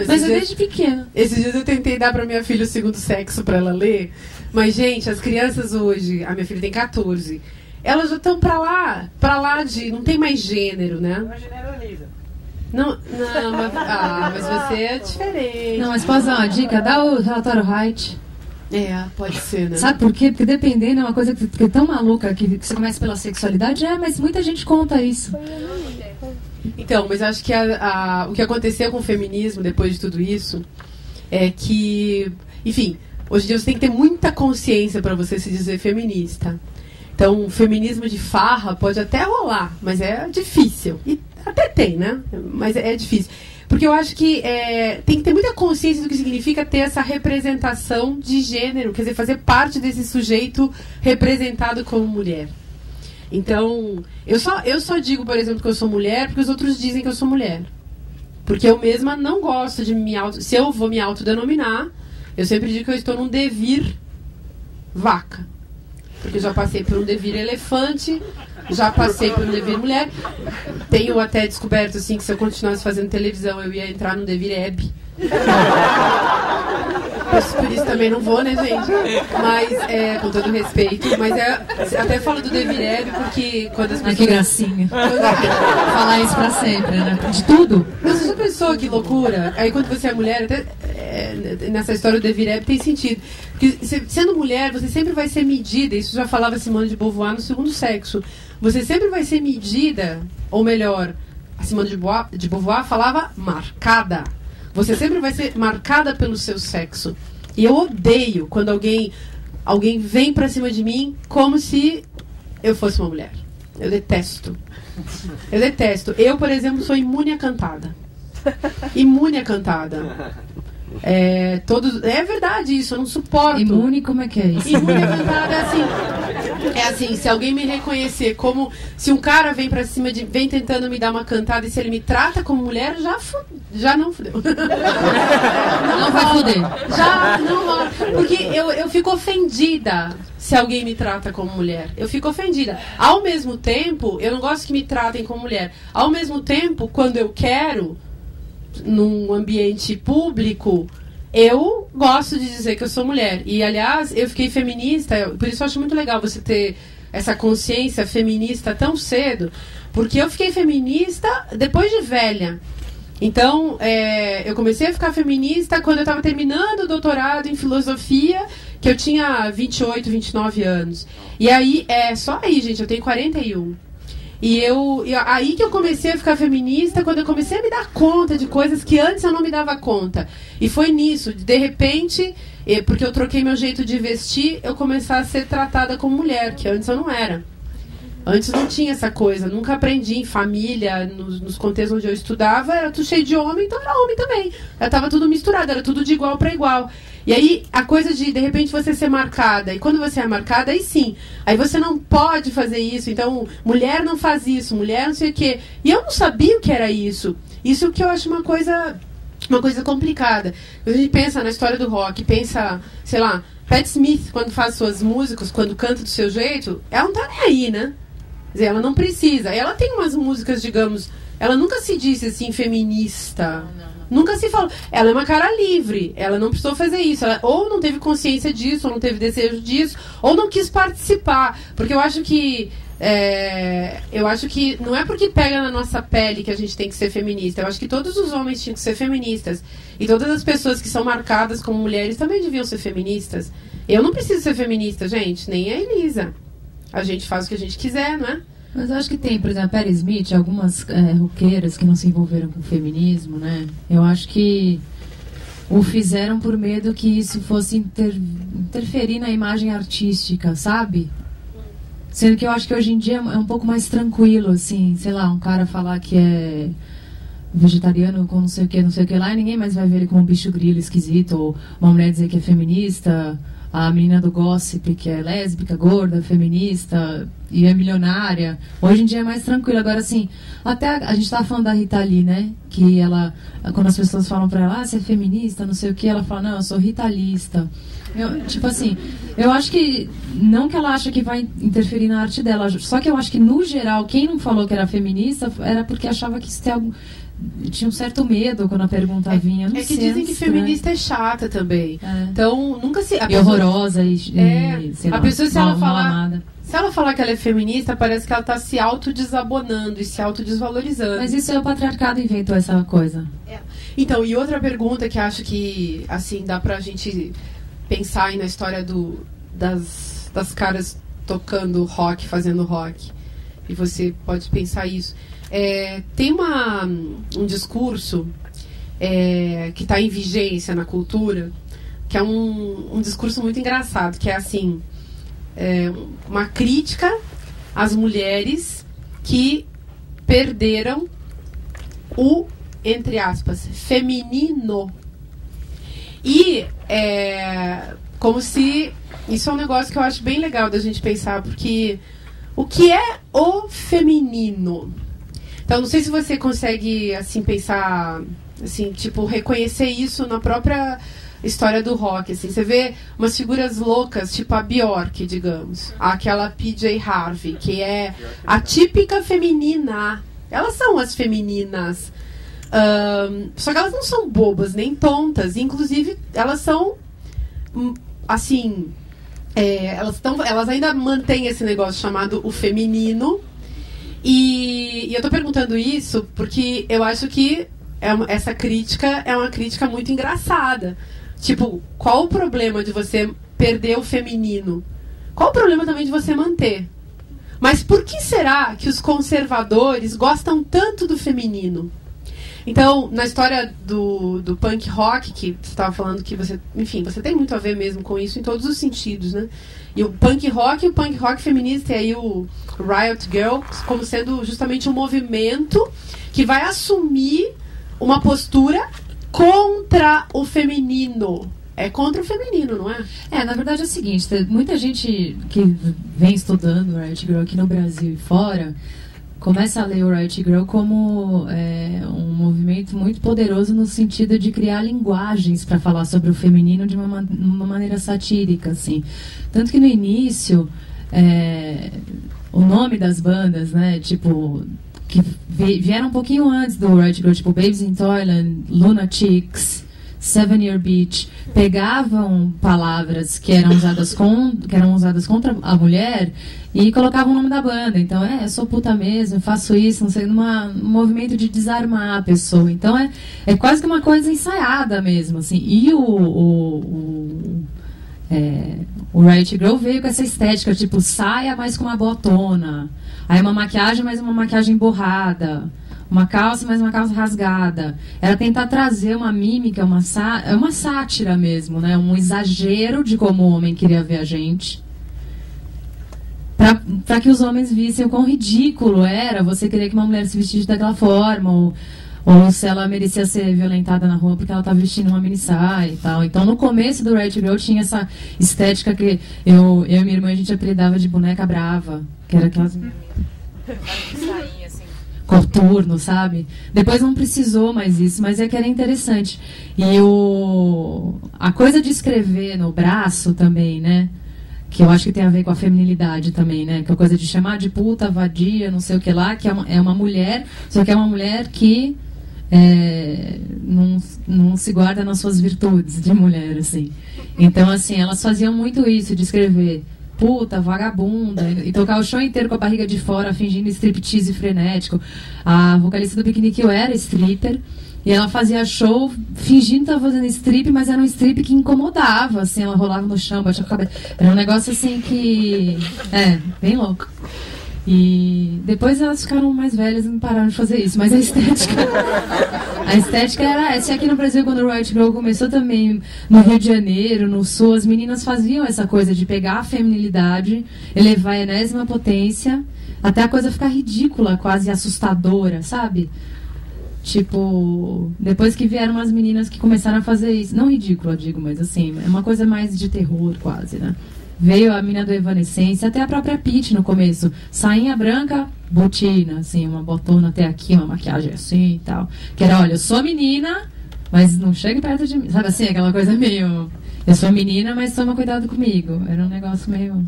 Mas é desde pequena. Esses dias eu tentei dar pra minha filha o segundo sexo pra ela ler. Mas, gente, as crianças hoje... A minha filha tem 14. Elas já estão pra lá de... Não tem mais gênero, né? Não generaliza. Não, mas você é diferente. Não, mas posso dar uma dica? Dá o relatório Wright. É, pode ser, né? Sabe por quê? Porque dependendo é uma coisa que é tão maluca que você começa pela sexualidade, mas muita gente conta isso. Então, mas acho que o que aconteceu com o feminismo depois de tudo isso é que, enfim, hoje em dia você tem que ter muita consciência para você se dizer feminista. Então, feminismo de farra pode até rolar, mas é difícil. E até tem, né? Mas é difícil. Porque eu acho que tem que ter muita consciência do que significa ter essa representação de gênero, quer dizer, fazer parte desse sujeito representado como mulher. Então, eu só digo, por exemplo, que eu sou mulher porque os outros dizem que eu sou mulher. Porque eu mesma não gosto de se eu vou me autodenominar, eu sempre digo que eu estou num devir vaca. Porque eu já passei por um devir elefante, já passei por um devir mulher. Tenho até descoberto assim, que se eu continuasse fazendo televisão, eu ia entrar num devir Hebe. Por isso também não vou, né, gente? Mas, com todo respeito. Mas até falo do devir Hebe porque quando as pessoas... que gracinha. Falar isso pra sempre, né? De tudo. Mas você já pensou que loucura? Aí quando você é mulher, até, nessa história do devir Hebe tem sentido. Porque sendo mulher, você sempre vai ser medida. Isso já falava Simone de Beauvoir no Segundo Sexo. Você sempre vai ser medida, ou melhor, a Simone de Beauvoir falava marcada. Você sempre vai ser marcada pelo seu sexo. E eu odeio quando alguém vem pra cima de mim como se eu fosse uma mulher. Eu detesto. Eu detesto. Eu, por exemplo, sou imune à cantada. Imune à cantada. É verdade isso, eu não suporto. Imune, como é que é isso? Imune à cantada é assim, se alguém me reconhecer como... Se um cara vem pra cima vem tentando me dar uma cantada e se ele me trata como mulher, já não fudeu. Não vai fuder. Já não rola. Porque eu fico ofendida se alguém me trata como mulher. Eu fico ofendida. Ao mesmo tempo, eu não gosto que me tratem como mulher. Ao mesmo tempo, quando eu quero, num ambiente público, eu gosto de dizer que eu sou mulher. E, aliás, eu fiquei feminista, por isso eu acho muito legal você ter essa consciência feminista tão cedo, porque eu fiquei feminista depois de velha. Então, eu comecei a ficar feminista quando eu estava terminando o doutorado em filosofia, que eu tinha 28, 29 anos. E aí, só aí, gente, eu tenho 41. E aí que eu comecei a ficar feminista, quando eu comecei a me dar conta de coisas que antes eu não me dava conta. E foi nisso, de repente, porque eu troquei meu jeito de vestir, eu comecei a ser tratada como mulher, que antes eu não era. Antes não tinha essa coisa, nunca aprendi em família, nos contextos onde eu estudava, era tudo cheio de homem, então era homem também. Já estava tudo misturado, era tudo de igual para igual. E aí, a coisa de repente, você ser marcada, e quando você é marcada, aí sim, aí você não pode fazer isso, então, mulher não faz isso, mulher não sei o quê. E eu não sabia o que era isso. Isso que eu acho uma coisa complicada. A gente pensa na história do rock, pensa, sei lá, Patti Smith, quando faz suas músicas, quando canta do seu jeito, ela não tá nem aí, né? Quer dizer, ela não precisa. Ela tem umas músicas, digamos... Ela nunca se disse, assim, feminista. Nunca se falou. Ela é uma cara livre. Ela não precisou fazer isso. Ela ou não teve consciência disso, ou não teve desejo disso, ou não quis participar. Porque eu acho que... não é porque pega na nossa pele que a gente tem que ser feminista. Eu acho que todos os homens tinham que ser feministas. E todas as pessoas que são marcadas como mulheres também deviam ser feministas. Eu não preciso ser feminista, gente. Nem a Elisa. A gente faz o que a gente quiser, não é? Mas eu acho que tem, por exemplo, a Patti Smith, algumas roqueiras que não se envolveram com o feminismo, né? Eu acho que o fizeram por medo que isso fosse interferir na imagem artística, sabe? Sendo que eu acho que hoje em dia é um pouco mais tranquilo, assim, sei lá, um cara falar que é vegetariano com não sei o que lá, e ninguém mais vai ver ele como um bicho grilo esquisito, ou uma mulher dizer que é feminista, a menina do gossip que é lésbica, gorda, feminista. e é milionária. Hoje em dia é mais tranquilo. Agora, assim, até a gente tava falando da Rita Lee, né? Que ela, quando as pessoas falam pra ela, você é feminista, não sei o que, ela fala, não, eu sou ritalista. Tipo assim, eu acho que, não que ela acha que vai interferir na arte dela, só que eu acho que, no geral, quem não falou que era feminista era porque achava que isso tinha um certo medo quando a pergunta vinha. Não que sei, dizem que feminista é chata também. Então, nunca se... E horrorosa e sei lá, a pessoa, se ela falar... amada. Se ela falar que ela é feminista, parece que ela está se autodesabonando e se autodesvalorizando. Mas isso é o patriarcado inventou essa coisa. Então, e outra pergunta que acho que, assim, dá pra gente pensar aí na história das caras tocando rock, fazendo rock. E você pode pensar isso. Tem um discurso que está em vigência na cultura, que é um discurso muito engraçado, que é assim... uma crítica às mulheres que perderam o, entre aspas, feminino. E como se... Isso é um negócio que eu acho bem legal da gente pensar, porque o que é o feminino? Então, não sei se você consegue, assim, pensar, assim, tipo, reconhecer isso na própria... história do rock, assim, você vê umas figuras loucas, tipo a Bjork, digamos, aquela PJ Harvey, que é a típica feminina. Elas são as femininas, só que elas não são bobas nem tontas, inclusive elas são assim, elas ainda mantêm esse negócio chamado o feminino, e eu tô perguntando isso porque eu acho que essa crítica é uma crítica muito engraçada. Tipo, qual o problema de você perder o feminino? Qual o problema também de você manter? Mas por que será que os conservadores gostam tanto do feminino? Então, na história do punk rock, que você estava falando que você... Enfim, você tem muito a ver mesmo com isso em todos os sentidos, né? E o punk rock feminista, e aí o Riot Girl, como sendo justamente um movimento que vai assumir uma postura contra o feminino. É contra o feminino, não é? Na verdade é o seguinte, muita gente que vem estudando o Riot Girl aqui no Brasil e fora, começa a ler o Riot Girl como um movimento muito poderoso no sentido de criar linguagens para falar sobre o feminino de uma maneira satírica, assim. Tanto que no início, o nome das bandas, né, tipo... que vieram um pouquinho antes do Riot Girl, tipo Babes in Toyland, Lunatics, 7 Year Beach, pegavam palavras que eram usadas contra a mulher e colocavam o nome da banda. Então, eu sou puta mesmo, faço isso, não sei, um movimento de desarmar a pessoa. Então, é quase que uma coisa ensaiada mesmo, assim. E o Riot Girl veio com essa estética, tipo, saia, mas com uma botona. Aí uma maquiagem, mas uma maquiagem borrada. Uma calça, mas uma calça rasgada. Era tentar trazer uma mímica, uma sátira mesmo, né? Um exagero de como o homem queria ver a gente. Para que os homens vissem o quão ridículo era você querer que uma mulher se vestisse daquela forma. Ou se ela merecia ser violentada na rua porque ela estava vestindo uma mini saia e tal. Então, no começo do Riot Girl tinha essa estética que eu e minha irmã, a gente apelidava de boneca brava. Que era aquelas... sainha, assim. Coturno, sabe? Depois não precisou mais isso, mas que era interessante. E a coisa de escrever no braço também, né? Que eu acho que tem a ver com a feminilidade também, né? Que é a coisa de chamar de puta, vadia, não sei o que lá, que é uma mulher, só que é uma mulher que não se guarda nas suas virtudes de mulher, assim. Então, assim, elas faziam muito isso, de escrever puta, vagabunda, e tocar o show inteiro com a barriga de fora, fingindo striptease frenético. A vocalista do Picnic Eu era stripper, e ela fazia show fingindo que estava fazendo strip, mas era um strip que incomodava, assim, ela rolava no chão, batia a cabeça. Era um negócio assim que... bem louco. E depois elas ficaram mais velhas e não pararam de fazer isso, mas a estética era essa. E aqui no Brasil, quando o Riot Girl começou também, no Rio de Janeiro, no Sul, as meninas faziam essa coisa de pegar a feminilidade, elevar a enésima potência, até a coisa ficar ridícula, quase assustadora, sabe? Tipo, depois que vieram as meninas que começaram a fazer isso, não ridículo, eu digo, mas assim, é uma coisa mais de terror quase, né? veio a mina do Evanescence, até a própria Pitty no começo. Sainha branca, botina, assim, uma botona até aqui, uma maquiagem assim e tal. Que era, olha, eu sou menina, mas não chegue perto de mim. Sabe assim, aquela coisa meio... Eu sou menina, mas toma cuidado comigo. Era um negócio meio...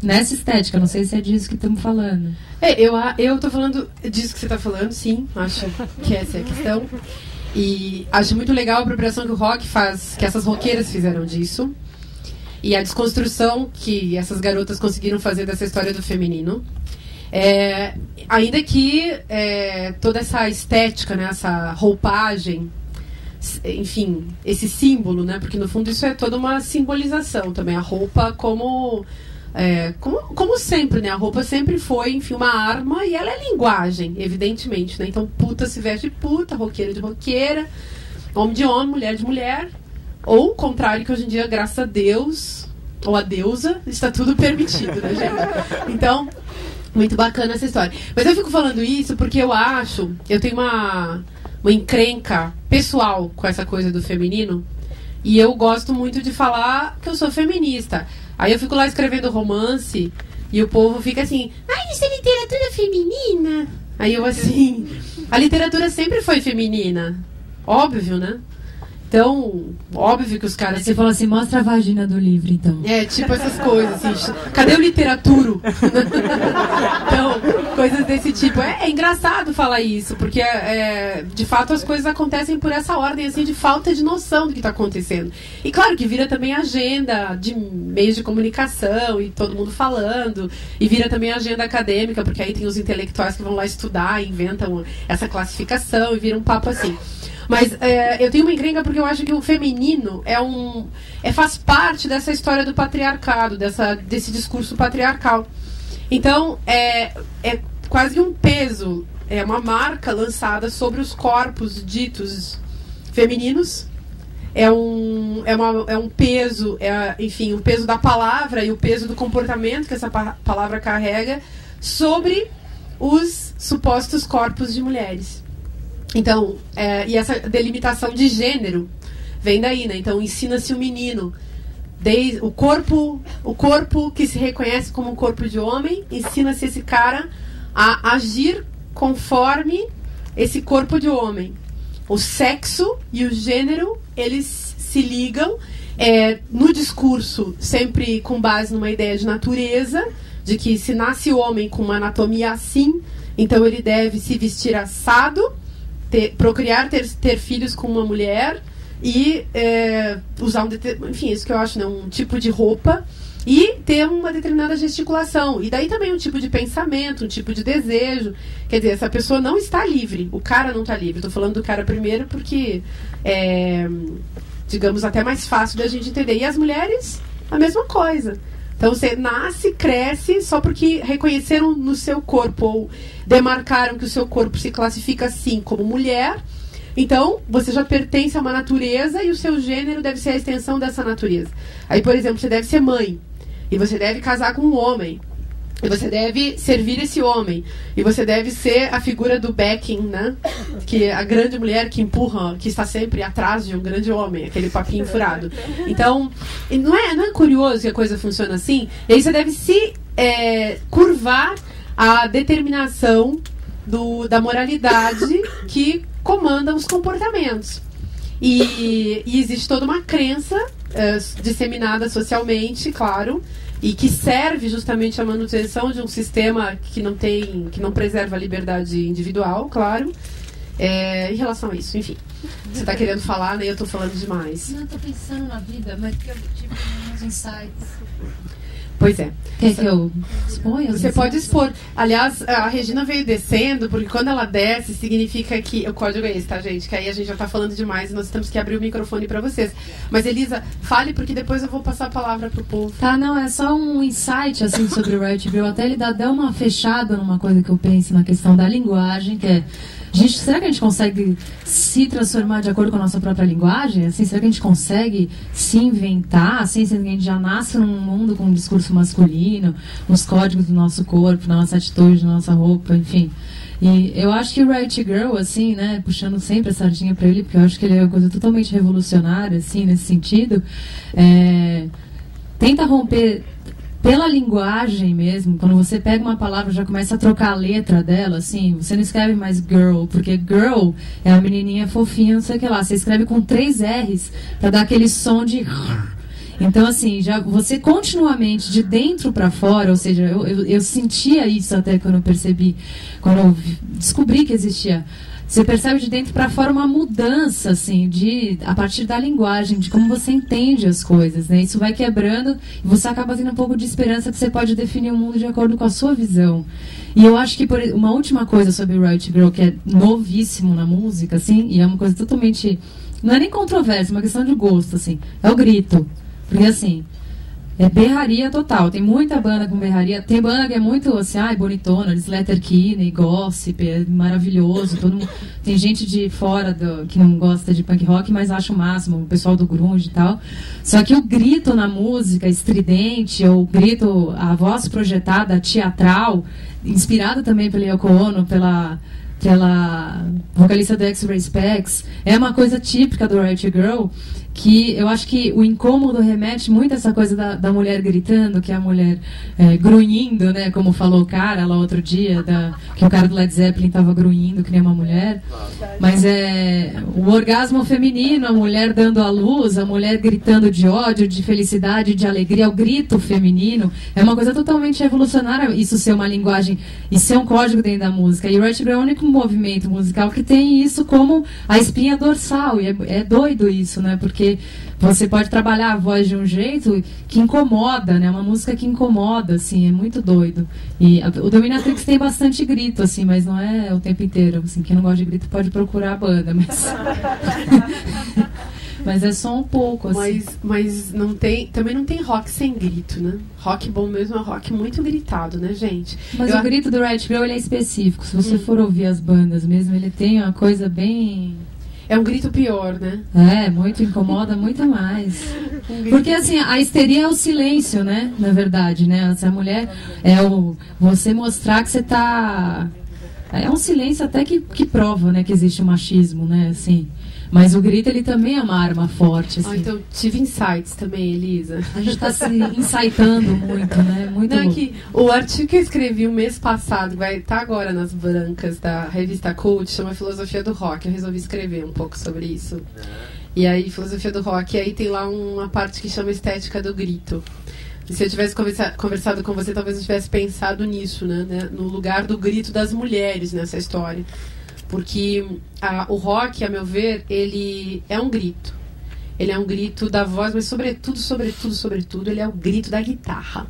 Nessa estética, não sei se é disso que estamos falando. Eu tô falando disso que você tá falando, sim. Acho que essa é a questão. E acho muito legal a apropriação que o rock faz, que essas roqueiras fizeram disso. E a desconstrução que essas garotas conseguiram fazer dessa história do feminino. Ainda que toda essa estética, né, essa roupagem, enfim, esse símbolo, né, porque no fundo isso é toda uma simbolização também. A roupa como sempre, né, a roupa sempre foi, enfim, uma arma e ela é linguagem, evidentemente, né. Então puta se veste de puta, roqueira de roqueira, homem de homem, mulher de mulher. Ou o contrário, que hoje em dia, graças a Deus, ou a deusa, está tudo permitido, né, gente? Então, muito bacana essa história. Mas eu fico falando isso porque eu tenho uma encrenca pessoal com essa coisa do feminino, e eu gosto muito de falar que eu sou feminista. Aí eu fico lá escrevendo romance, e o povo fica assim, isso é literatura feminina? Aí eu assim, a literatura sempre foi feminina, óbvio, né? Então, óbvio que os caras... Você fala assim, mostra a vagina do livro, então. Tipo essas coisas, assim. Cadê o literaturo? Então, coisas desse tipo. É engraçado falar isso, porque, de fato, as coisas acontecem por essa ordem, assim, de falta de noção do que está acontecendo. E, claro, que vira também agenda de meios de comunicação, e todo mundo falando, e vira também agenda acadêmica, porque aí tem os intelectuais que vão lá estudar, inventam essa classificação, e vira um papo assim. Mas eu tenho uma encrenca porque eu acho que o feminino faz parte dessa história do patriarcado, desse discurso patriarcal. Então, é quase um peso, é uma marca lançada sobre os corpos ditos femininos. É um peso, enfim, o peso da palavra e o peso do comportamento que essa palavra carrega sobre os supostos corpos de mulheres. Então, e essa delimitação de gênero vem daí, né? Então, ensina-se o menino, o corpo que se reconhece como um corpo de homem, ensina-se esse cara a agir conforme esse corpo de homem. O sexo e o gênero, eles se ligam no discurso, sempre com base numa ideia de natureza, de que se nasce homem com uma anatomia assim, então ele deve se vestir assado, procriar, ter filhos com uma mulher e usar enfim, isso que eu acho, né, um tipo de roupa e ter uma determinada gesticulação. E daí também um tipo de pensamento, um tipo de desejo. Quer dizer, essa pessoa não está livre, o cara não está livre. Estou falando do cara primeiro porque digamos, até mais fácil da gente entender. E as mulheres, a mesma coisa. Então você nasce, cresce, só porque reconheceram no seu corpo ou demarcaram que o seu corpo se classifica assim como mulher. Então você já pertence a uma natureza e o seu gênero deve ser a extensão dessa natureza. Aí, por exemplo, você deve ser mãe e você deve casar com um homem. E você deve servir esse homem. E você deve ser a figura do backing, né? Que é a grande mulher que empurra, que está sempre atrás de um grande homem. Aquele papinho furado. Então, não é curioso que a coisa funciona assim? E aí você deve se curvar à determinação da moralidade que comanda os comportamentos. E existe toda uma crença disseminada socialmente, claro, e que serve justamente à manutenção de um sistema que não preserva a liberdade individual, claro, em relação a isso, enfim. Você está querendo falar, né? Eu estou falando demais. Não, estou pensando na vida, mas eu tive uns insights. Pois é. Quer que eu exponha? Você pode expor. Aliás, a Regina veio descendo, porque quando ela desce, significa que... O código é esse, tá, gente? Que aí a gente já tá falando demais e nós temos que abrir o microfone para vocês. Mas, Elisa, fale, porque depois eu vou passar a palavra pro povo. Tá, não, é só um insight, assim, sobre o Right Girl. Até ele dá uma fechada numa coisa que eu penso na questão da linguagem, que é... será que a gente consegue se transformar de acordo com a nossa própria linguagem? Assim, será que a gente consegue se inventar, assim, sendo que a gente já nasce num mundo com um discurso masculino, nos códigos do nosso corpo, na nossa atitude, na nossa roupa, enfim. E eu acho que o Right Girl, assim, né, puxando sempre a sardinha para ele, porque eu acho que ele é uma coisa totalmente revolucionária, assim, nesse sentido, tenta romper pela linguagem mesmo. Quando você pega uma palavra, já começa a trocar a letra dela, assim, você não escreve mais girl, porque girl é a menininha fofinha, não sei o que lá. Você escreve com 3 R's para dar aquele som de... Então, assim, já você continuamente, de dentro para fora, ou seja, eu sentia isso até quando eu percebi, quando eu descobri que existia. Você percebe de dentro para fora uma mudança, assim, a partir da linguagem, de como você entende as coisas, né? Isso vai quebrando e você acaba tendo um pouco de esperança que você pode definir o mundo de acordo com a sua visão. E eu acho que uma última coisa sobre o Riot Grrrl, que é novíssimo na música, assim, e é uma coisa totalmente... Não é nem controversa, é uma questão de gosto, assim. É o grito. Porque, assim, é berraria total. Tem muita banda com berraria. Tem banda que é muito, assim, bonitona, Slater Kinney, gossip, é maravilhoso. Todo mundo... Tem gente de fora que não gosta de punk rock, mas acha o máximo, o pessoal do grunge e tal. Só que o grito na música, estridente, ou o grito, a voz projetada, teatral, inspirada também pela Yoko Ono, pela vocalista do X-Ray Spex, é uma coisa típica do Riot Grrrl, que eu acho que o incômodo remete muito a essa coisa da mulher gritando, que é a mulher grunhindo, né, como falou o cara lá outro dia, que o cara do Led Zeppelin estava grunhindo que nem uma mulher. Mas é o orgasmo feminino, a mulher dando à luz, a mulher gritando de ódio, de felicidade, de alegria, o grito feminino, é uma coisa totalmente revolucionária, isso ser uma linguagem e ser um código dentro da música. E o Riot Grrrl é o único movimento musical que tem isso como a espinha dorsal, e é doido isso, né, porque você pode trabalhar a voz de um jeito que incomoda, né? Uma música que incomoda, assim, é muito doido. E o Dominatrix tem bastante grito, assim, mas não é o tempo inteiro. Assim, quem não gosta de grito pode procurar a banda, mas... mas é só um pouco, assim. Mas também não tem rock sem grito, né? Rock bom mesmo é rock muito gritado, né, gente? Mas o grito do Riot Grrrl, ele é específico. Se você for ouvir as bandas mesmo, ele tem uma coisa bem... É um grito pior, né? Muito, incomoda muito mais. Porque, assim, a histeria é o silêncio, né? Na verdade, né? Essa mulher você mostrar que você tá... É um silêncio até que prova, né, que existe o machismo, né? Assim... Mas o grito, ele também é uma arma forte, assim. Então, tive insights também, Elisa. A gente está se insightando muito, né? Muito. Não, que o artigo que eu escrevi o mês passado, vai estar agora nas brancas da revista Cult, chama Filosofia do Rock. Eu resolvi escrever um pouco sobre isso. E aí, Filosofia do Rock, e aí tem lá uma parte que chama Estética do Grito. E se eu tivesse conversado com você, talvez eu tivesse pensado nisso, né? No lugar do grito das mulheres nessa história. Porque o rock, a meu ver, ele é um grito. Ele é um grito da voz, mas sobretudo, ele é o grito da guitarra.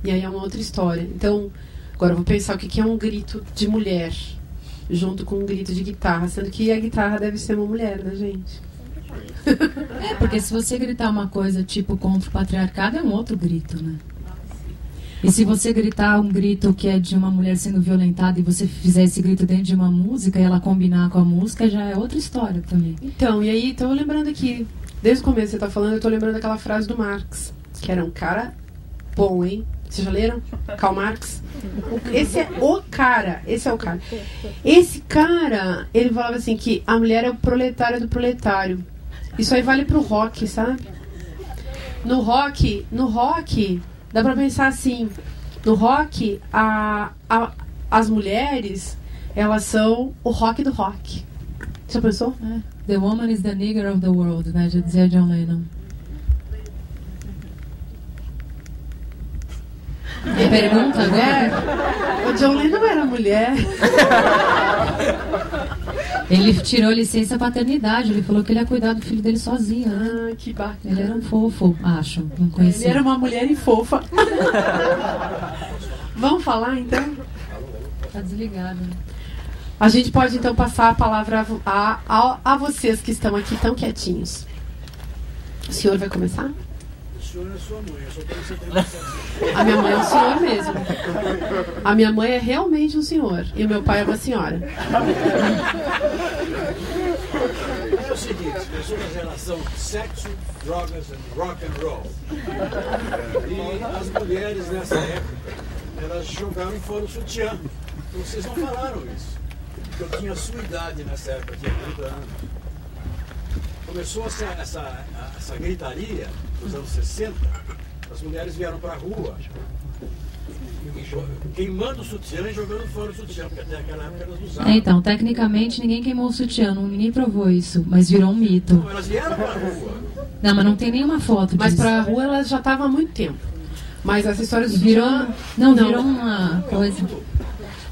E aí é uma outra história. Então, agora eu vou pensar o que é um grito de mulher, junto com um grito de guitarra, sendo que a guitarra deve ser uma mulher, né, gente? Porque se você gritar uma coisa tipo contra o patriarcado, é um outro grito, né? E se você gritar um grito que é de uma mulher sendo violentada e você fizer esse grito dentro de uma música e ela combinar com a música, já é outra história também. Então, e aí, tô lembrando aqui, desde o começo você tá falando, eu tô lembrando daquela frase do Marx, que era um cara bom, hein? Vocês já leram? Karl Marx? Esse é o cara. Esse cara, ele falava assim que a mulher é o proletário do proletário. Isso aí vale pro rock, sabe? No rock, dá pra pensar assim, no rock, as mulheres, elas são o rock do rock. Já pensou? The woman is the nigger of the world, né? Já dizia John Lennon. Me pergunta agora? O John Lennon era mulher. Ele tirou licença paternidade, ele falou que ele ia cuidar do filho dele sozinho, né? Ah, que bacana. Ele era um fofo, acho, não conhecia. Ele era uma mulher e fofa. Vamos falar, então? Tá desligado. A gente pode, então, passar a palavra a vocês que estão aqui tão quietinhos. O senhor vai começar? O senhor é sua mãe, eu só quero que você tenha... A minha mãe é um senhor mesmo. A minha mãe é realmente um senhor. E o meu pai é uma senhora. É o seguinte, eu sou da geração sexo, drogas e rock and roll. E as mulheres nessa época, elas jogaram fora o sutiã. Então vocês não falaram isso. Porque eu tinha a sua idade nessa época, tinha 30 anos. Começou essa gritaria nos anos 60, as mulheres vieram para a rua queimando o sutiã e jogando fora o sutiã, porque até aquela época elas usavam. Então, tecnicamente, ninguém queimou o sutiã, ninguém provou isso, mas virou um mito. Não, elas vieram para a rua. Não, mas não tem nenhuma foto disso. Mas para a rua elas já estavam há muito tempo. Mas essa história do Virou, sutiã... não, virou uma coisa...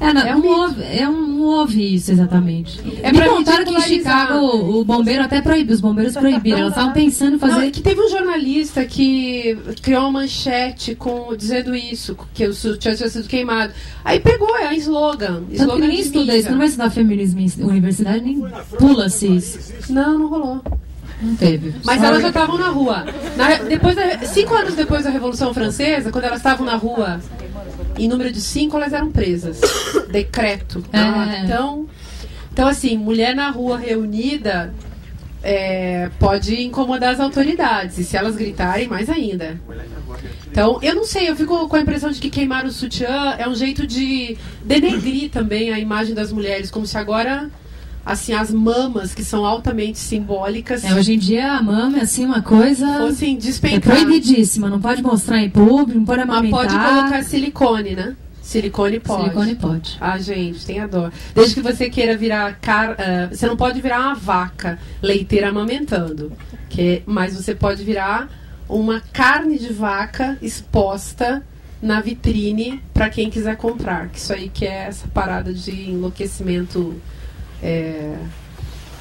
não houve isso exatamente. Me pra contaram que em ridicularizar. Chicago o bombeiro até proibiu, os bombeiros proibiram. Elas estavam pensando em fazer... Não, que teve um jornalista que criou uma manchete dizendo isso, que o sutiã tinha sido queimado. Aí pegou, é um slogan. Tanto que Slogan ninguém de estuda mídia. isso, não vai estudar feminismo em universidade, nem pula-se isso. Não rolou. Não teve. Mas elas já estavam na rua. 5 anos depois da Revolução Francesa, quando elas estavam na rua, em número de 5, elas eram presas. Decreto. Então, assim, mulher na rua reunida pode incomodar as autoridades. E se elas gritarem, mais ainda. Então, eu não sei, eu fico com a impressão de que queimar o sutiã é um jeito de denegrir também a imagem das mulheres, como se agora... Assim, as mamas, que são altamente simbólicas... Hoje em dia a mama é assim uma coisa... Fossem É despencar. proibidíssima, não pode mostrar em público, não pode Mas amamentar. pode colocar silicone, né? Silicone pode. Silicone pode. Ah, gente, tem a dó. Desde que você queira virar... você não pode virar uma vaca leiteira amamentando. Mas você pode virar uma carne de vaca exposta na vitrine para quem quiser comprar. Que isso aí que é essa parada de enlouquecimento...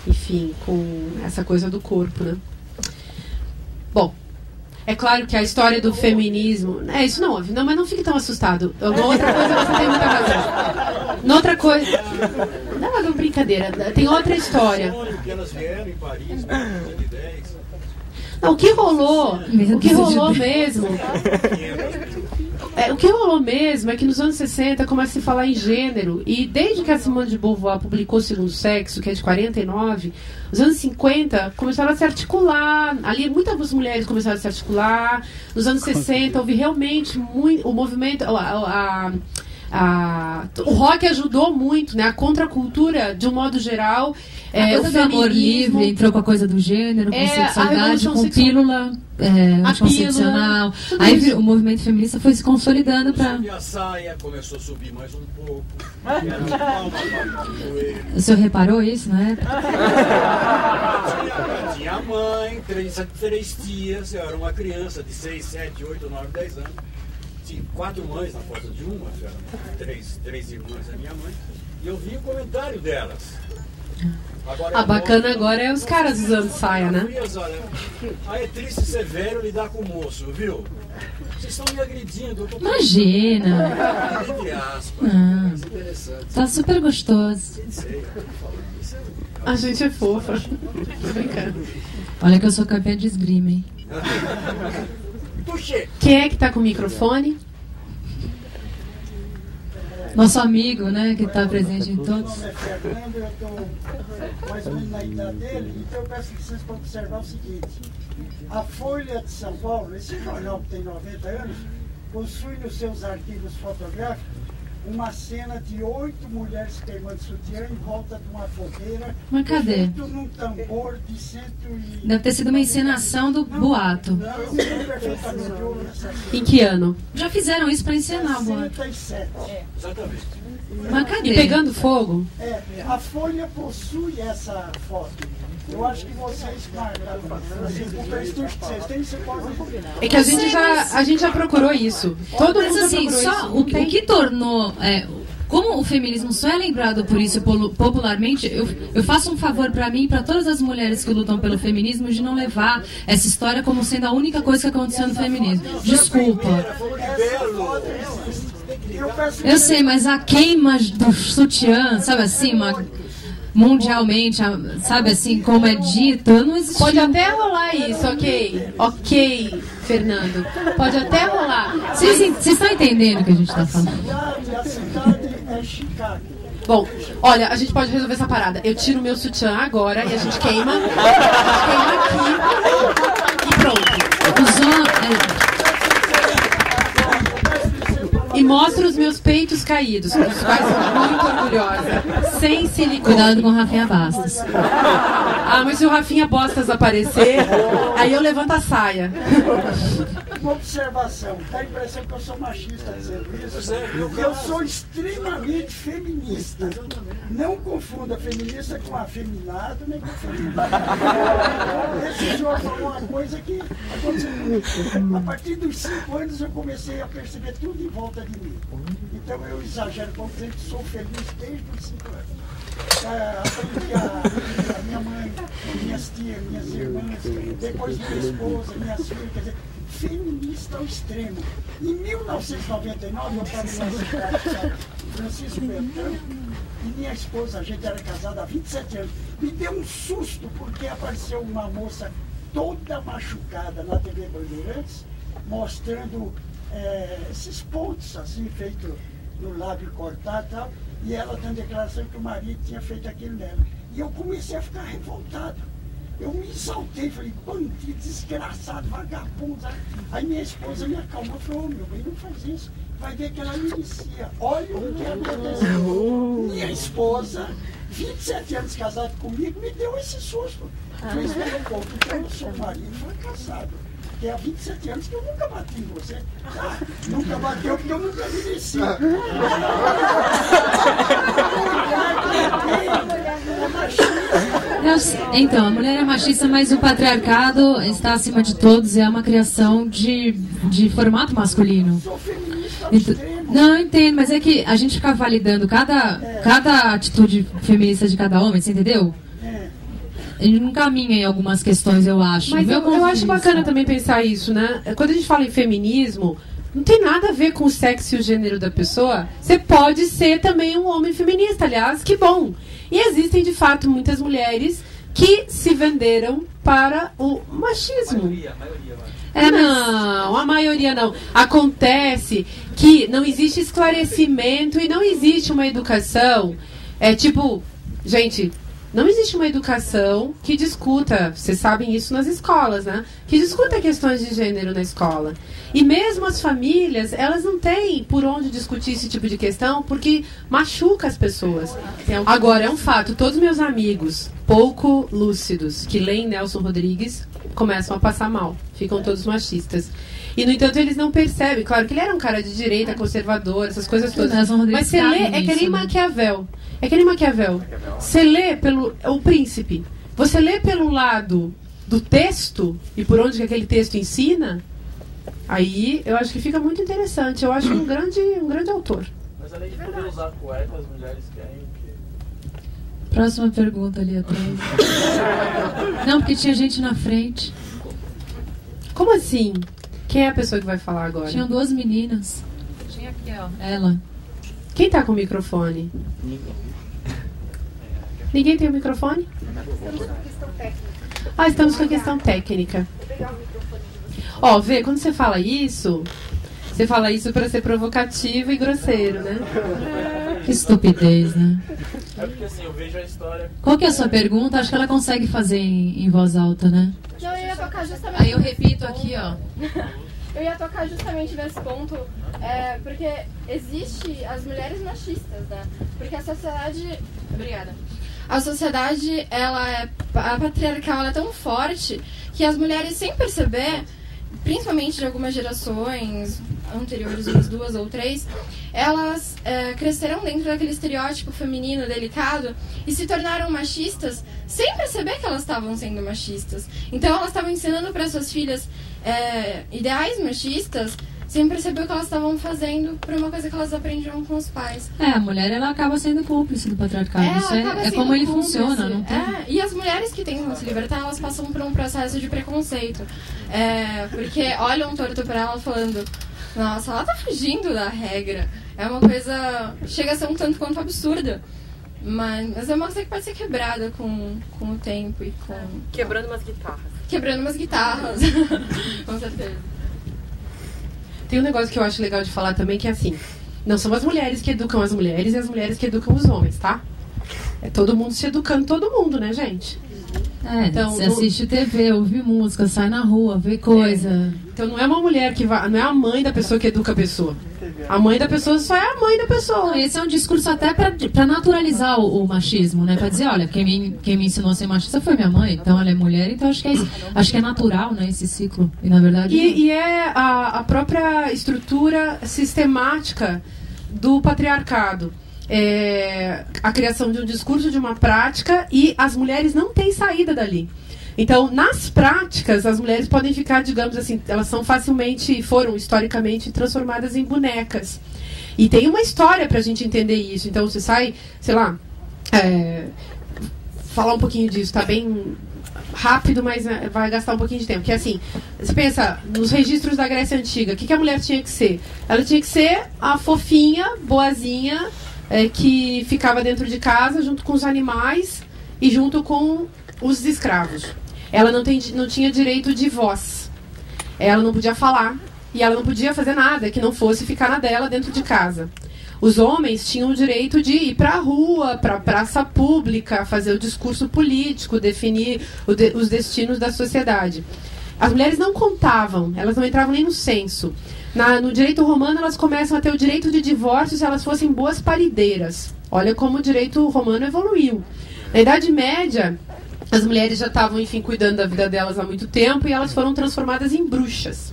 enfim, com essa coisa do corpo, né? Bom, é claro que a história do feminismo... isso não houve. Não, mas não fique tão assustado. Outra coisa, você tem muita razão. Noutra coisa... Não, brincadeira. Tem outra história. Que elas vieram em Paris, em 1910. Não, o que rolou mesmo... o que rolou mesmo é que nos anos 60 começa a se falar em gênero, e desde que a Simone de Beauvoir publicou O Segundo Sexo, que é de 49, nos anos 50 começaram a se articular, ali muitas mulheres começaram a se articular, nos anos 60 houve realmente muito, o movimento, o rock ajudou muito, né? A contracultura, de um modo geral, a coisa do amor livre entrou com a coisa do gênero, com sexualidade, com pílula anticoncepcional. Aí o movimento feminista foi se consolidando para... A saia começou a subir mais um pouco. O senhor reparou isso, né? Tinha a mãe, três tias, eu era uma criança de 6, 7, 8, 9, 10 anos. Tinha 4 mães na foto de uma, três irmãs da minha mãe, e eu vi o comentário delas. Bacana agora é os caras usando saia, né? Olha, aí é triste ser velho lidar com o moço, viu? Vocês estão me agredindo. Imagina! Entre aspas, interessante. Tá super gostoso. A gente é fofa. Tô brincando. Olha que eu sou campeã de esgrima, hein? Quem é que tá com o microfone? Nosso amigo, né, que está presente em todos. Meu nome é Fernando, eu estou mais ou menos na idade dele, então eu peço licença para observar o seguinte. A Folha de São Paulo, esse jornal que tem 90 anos, possui nos seus arquivos fotográficos uma cena de 8 mulheres queimando sutiã em volta de uma fogueira. Mas cadê? Feito num tambor de 100 e... Deve ter sido uma encenação do boato. Não, eu lembro perfeitamente. Em que ano? Já fizeram isso para encenar o boato. 67. Exatamente. Mas cadê? E pegando fogo? A Folha possui essa foto. Eu acho que vocês marcaram. Vocês têm, você pode... É que a gente já procurou isso. Todo Mas mundo assim, já procurou só isso. o que tornou... como o feminismo só é lembrado por isso popularmente, eu faço um favor para mim e para todas as mulheres que lutam pelo feminismo de não levar essa história como sendo a única coisa que aconteceu no feminismo. Desculpa. Eu sei, mas a queima do sutiã, sabe assim, mundialmente, sabe assim, como é dito, não existe. Pode até rolar isso, ok, Fernando. Pode até rolar. Vocês estão entendendo o que a gente está falando? A cidade é Chicago. Bom, olha, a gente pode resolver essa parada. Eu tiro meu sutiã agora e a gente queima. Aqui e pronto. E mostro os meus peitos caídos, com os quais sou muito orgulhosa. Sem silicone. Cuidado com o Rafinha Bastos. Ah, mas se o Rafinha Bastos aparecer, aí eu levanto a saia. Uma observação, dá a impressão que eu sou machista dizendo isso. Eu sou extremamente feminista. Não confunda feminista com afeminado, nem com feminado. Esse senhor falou uma coisa que aconteceu. A partir dos 5 anos eu comecei a perceber tudo em volta de mim. Então eu exagero quando dizer que sou feliz desde os 5 anos. Aprendi a minha mãe, minhas tias, minhas irmãs, depois minha esposa, minhas filhas, quer dizer, feminista ao extremo. Em 1999, eu estava na cidade de Francisco Beltrão, e minha esposa, a gente era casada há 27 anos, me deu um susto porque apareceu uma moça toda machucada na TV Bandeirantes, mostrando esses pontos assim, feitos no lábio cortado e tal, e ela dando declaração que o marido tinha feito aquilo nela. E eu comecei a ficar revoltado. Eu me exaltei, falei, bandido, desgraçado, vagabundo. Aí minha esposa me acalmou e falou, meu bem, não faz isso. Vai ver que ela inicia. Olha o que aconteceu. Minha esposa, 27 anos casada comigo, me deu esse susto. Falei, espera um pouco, então eu sou marido fracassado. Que há 27 anos que eu nunca bati em você. Ah, nunca bateu porque eu nunca mereci. Então, a mulher é machista, mas o patriarcado está acima de todos e é uma criação de formato masculino. Não, eu entendo, mas é que a gente fica validando cada atitude feminista de cada homem, você entendeu? Ele não caminha em algumas questões, eu acho. Mas eu acho bacana também pensar isso, né? Quando a gente fala em feminismo, não tem nada a ver com o sexo e o gênero da pessoa. Você pode ser também um homem feminista, aliás, que bom. E existem, de fato, muitas mulheres que se venderam para o machismo. Não, a maioria não. Acontece que não existe esclarecimento e não existe uma educação. Gente, não existe uma educação que discuta, vocês sabem isso nas escolas, né? Que discuta questões de gênero na escola. E mesmo as famílias, elas não têm por onde discutir esse tipo de questão, porque machuca as pessoas. Agora, é um fato, todos meus amigos pouco lúcidos que leem Nelson Rodrigues começam a passar mal, ficam todos machistas. E, no entanto, eles não percebem. Claro que ele era um cara de direita, conservador, essas coisas todas. Mas você lê, é que nem Maquiavel. É que nem Maquiavel. Você lê pelo... O Príncipe. Você lê pelo lado do texto e por onde que aquele texto ensina, aí eu acho que fica muito interessante. Eu acho um grande autor. Mas além de poder usar cueca, as mulheres querem o quê? Próxima pergunta ali atrás. Não, porque tinha gente na frente. Como assim? Quem é a pessoa que vai falar agora? Tinham 2 meninas. Tinha aqui, ó. Ela. Quem tá com o microfone? Ninguém tem o microfone? Estamos com questão técnica. Ah, estamos com a questão técnica. Vou pegar o microfone de vocês. Ó, vê, quando você fala isso para ser provocativo e grosseiro, né? Que estupidez, né? É porque assim, eu vejo a história. Qual que é a sua pergunta? Acho que ela consegue fazer em voz alta, né? Não, eu ia tocar justamente... Aí eu repito aqui, ó. Eu ia tocar justamente nesse ponto, porque existe as mulheres machistas, né? Porque a sociedade... Obrigada. A sociedade, a patriarcal, ela é tão forte que as mulheres, sem perceber, principalmente de algumas gerações anteriores, umas 2 ou 3, elas cresceram dentro daquele estereótipo feminino delicado e se tornaram machistas sem perceber que elas estavam sendo machistas. Então elas estavam ensinando para suas filhas ideais machistas sem perceber o que elas estavam fazendo por uma coisa que elas aprendiam com os pais. A mulher ela acaba sendo cúmplice do patriarcado. Isso é como ele funciona, não tem? E as mulheres que tentam se libertar, elas passam por um processo de preconceito. Porque olham torto para ela falando, nossa, ela tá fugindo da regra. É uma coisa, chega a ser um tanto quanto absurda. Mas é uma coisa que pode ser quebrada com o tempo e com... Quebrando umas guitarras. Quebrando umas guitarras, com certeza. Tem um negócio que eu acho legal de falar também, que é assim, não são as mulheres que educam as mulheres e as mulheres que educam os homens, tá? É todo mundo se educando, todo mundo, né, gente? Então, você assiste TV, ouve música, sai na rua, vê coisa. Então não é uma mulher que vai, não é a mãe da pessoa que educa a pessoa. A mãe da pessoa só é a mãe da pessoa. Não, esse é um discurso até para naturalizar o machismo, né? Para dizer, olha, quem me ensinou a ser machista foi minha mãe, então ela é mulher, então acho que é isso. Acho que é natural, né, esse ciclo. E na verdade. E é a própria estrutura sistemática do patriarcado. A criação de um discurso, de uma prática, e as mulheres não têm saída dali. Então, nas práticas, as mulheres podem ficar, digamos assim, elas foram historicamente transformadas em bonecas. E tem uma história pra gente entender isso. Então, você sai, sei lá, falar um pouquinho disso, tá bem rápido, mas vai gastar um pouquinho de tempo. Que é assim, você pensa, nos registros da Grécia Antiga, o que a mulher tinha que ser? Ela tinha que ser a fofinha, boazinha, que ficava dentro de casa, junto com os animais e junto com os escravos. Ela não tinha direito de voz. Ela não podia falar. E ela não podia fazer nada que não fosse ficar na dela dentro de casa. Os homens tinham o direito de ir para a rua, para a praça pública, fazer o discurso político, definir os destinos da sociedade. As mulheres não contavam, elas não entravam nem no censo. No direito romano, elas começam a ter o direito de divórcio se elas fossem boas parideiras. Olha como o direito romano evoluiu. Na Idade Média, as mulheres já estavam, enfim, cuidando da vida delas há muito tempo e elas foram transformadas em bruxas.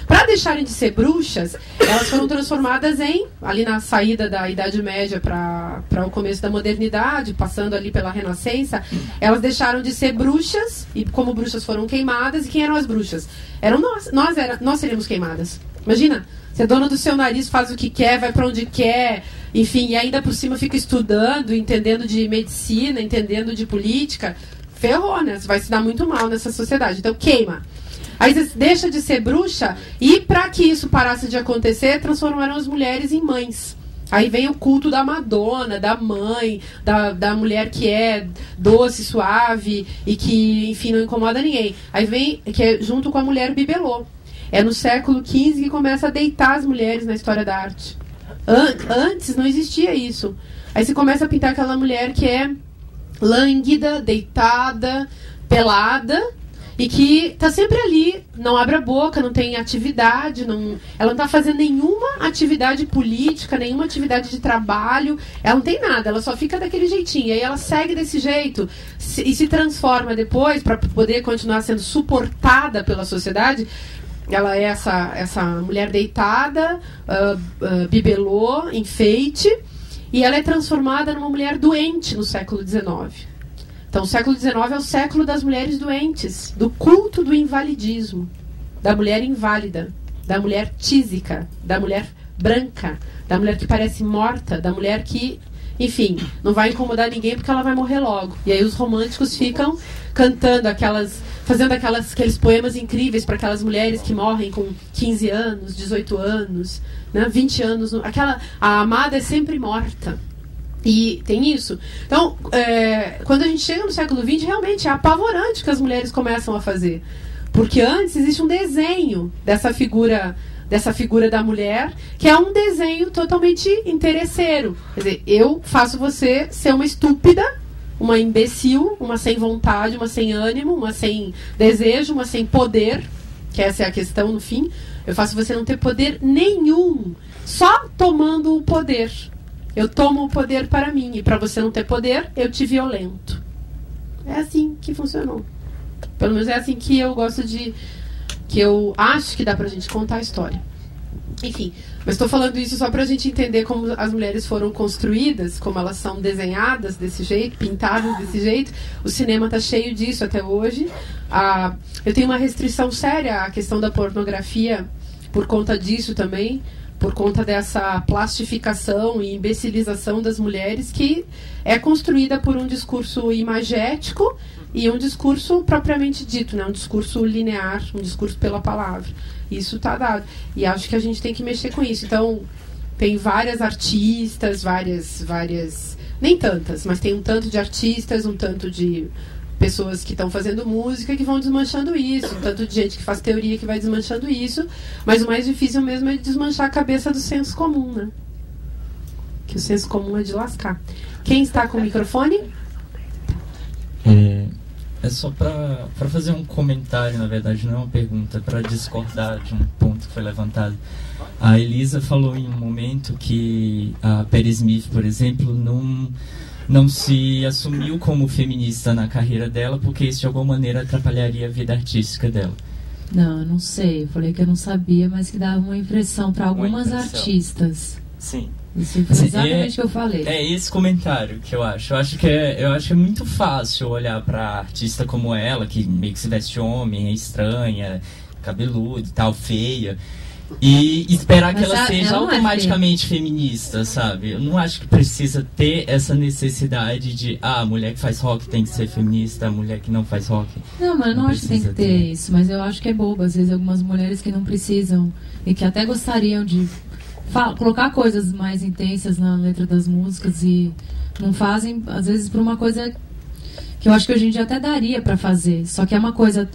Para deixarem de ser bruxas, elas foram transformadas ali na saída da Idade Média para o começo da modernidade, passando ali pela Renascença, elas deixaram de ser bruxas, e como bruxas foram queimadas, e quem eram as bruxas? Eram nós seríamos queimadas. Imagina, você é dona do seu nariz, faz o que quer, vai para onde quer, enfim, e ainda por cima fica estudando, entendendo de medicina, entendendo de política. Ferrou, né? Você vai se dar muito mal nessa sociedade. Então, queima. Aí você deixa de ser bruxa e, para que isso parasse de acontecer, transformaram as mulheres em mães. Aí vem o culto da Madonna, da mãe, da mulher que é doce, suave e que, enfim, não incomoda ninguém. Aí vem, que é junto com a mulher bibelô. É no século XV que começa a deitar as mulheres na história da arte. Antes não existia isso. Aí você começa a pintar aquela mulher que é lânguida, deitada, pelada, e que está sempre ali, não abre a boca, não tem atividade, ela não está fazendo nenhuma atividade política, nenhuma atividade de trabalho, ela não tem nada, ela só fica daquele jeitinho, e aí ela segue desse jeito e se transforma depois, para poder continuar sendo suportada pela sociedade. Ela é essa mulher deitada, bibelô, enfeite, e ela é transformada numa mulher doente no século XIX. Então, o século XIX é o século das mulheres doentes, do culto do invalidismo, da mulher inválida, da mulher tísica, da mulher branca, da mulher que parece morta, da mulher que, enfim, não vai incomodar ninguém porque ela vai morrer logo. E aí os românticos ficam cantando fazendo aqueles poemas incríveis para aquelas mulheres que morrem com 15 anos, 18 anos, né, 20 anos. A amada é sempre morta. E tem isso. Então, quando a gente chega no século XX, realmente é apavorante o que as mulheres começam a fazer. Porque antes existe um desenho dessa figura da mulher, que é um desenho totalmente interesseiro. Quer dizer, eu faço você ser uma estúpida, uma imbecil, uma sem vontade, uma sem ânimo, uma sem desejo, uma sem poder, que essa é a questão no fim. Eu faço você não ter poder nenhum, só tomando o poder. Eu tomo o poder para mim, e para você não ter poder, eu te violento. É assim que funcionou. Pelo menos é assim que eu gosto que eu acho que dá pra gente contar a história. Enfim, mas estou falando isso só pra gente entender como as mulheres foram construídas, como elas são desenhadas desse jeito, pintadas desse jeito. O cinema tá cheio disso até hoje. Eu tenho uma restrição séria à questão da pornografia por conta disso também, por conta dessa plastificação e imbecilização das mulheres, que é construída por um discurso imagético e um discurso propriamente dito, né? Um discurso linear, um discurso pela palavra. Isso está dado. E acho que a gente tem que mexer com isso. Então, tem várias artistas, várias... Nem tantas, mas tem um tanto de artistas, um tanto de pessoas que estão fazendo música que vão desmanchando isso, um tanto de gente que faz teoria que vai desmanchando isso, mas o mais difícil mesmo é desmanchar a cabeça do senso comum, né? Que o senso comum é de lascar. Quem está com o microfone? É só para fazer um comentário, na verdade, não é uma pergunta, para discordar de um ponto que foi levantado. A Elisa falou em um momento que a Patti Smith, por exemplo, não se assumiu como feminista na carreira dela, porque isso de alguma maneira atrapalharia a vida artística dela. Não, eu não sei. Eu falei que eu não sabia, mas que dava uma impressão para algumas artistas. Sim. Isso foi exatamente o que eu falei. É esse comentário que eu acho. Eu acho que é muito fácil olhar para artista como ela, que meio que se veste homem, é estranha, cabeluda e tal, feia, e esperar que ela seja automaticamente feminista, sabe? Eu não acho que precisa ter essa necessidade de a mulher que faz rock tem que ser feminista, a mulher que não faz rock não, mas eu não acho que tem que ter isso. Mas eu acho que é bobo, às vezes, algumas mulheres que não precisam e que até gostariam de colocar coisas mais intensas na letra das músicas e não fazem, às vezes, por uma coisa que eu acho que hoje em dia até daria pra fazer. Só que é uma coisa,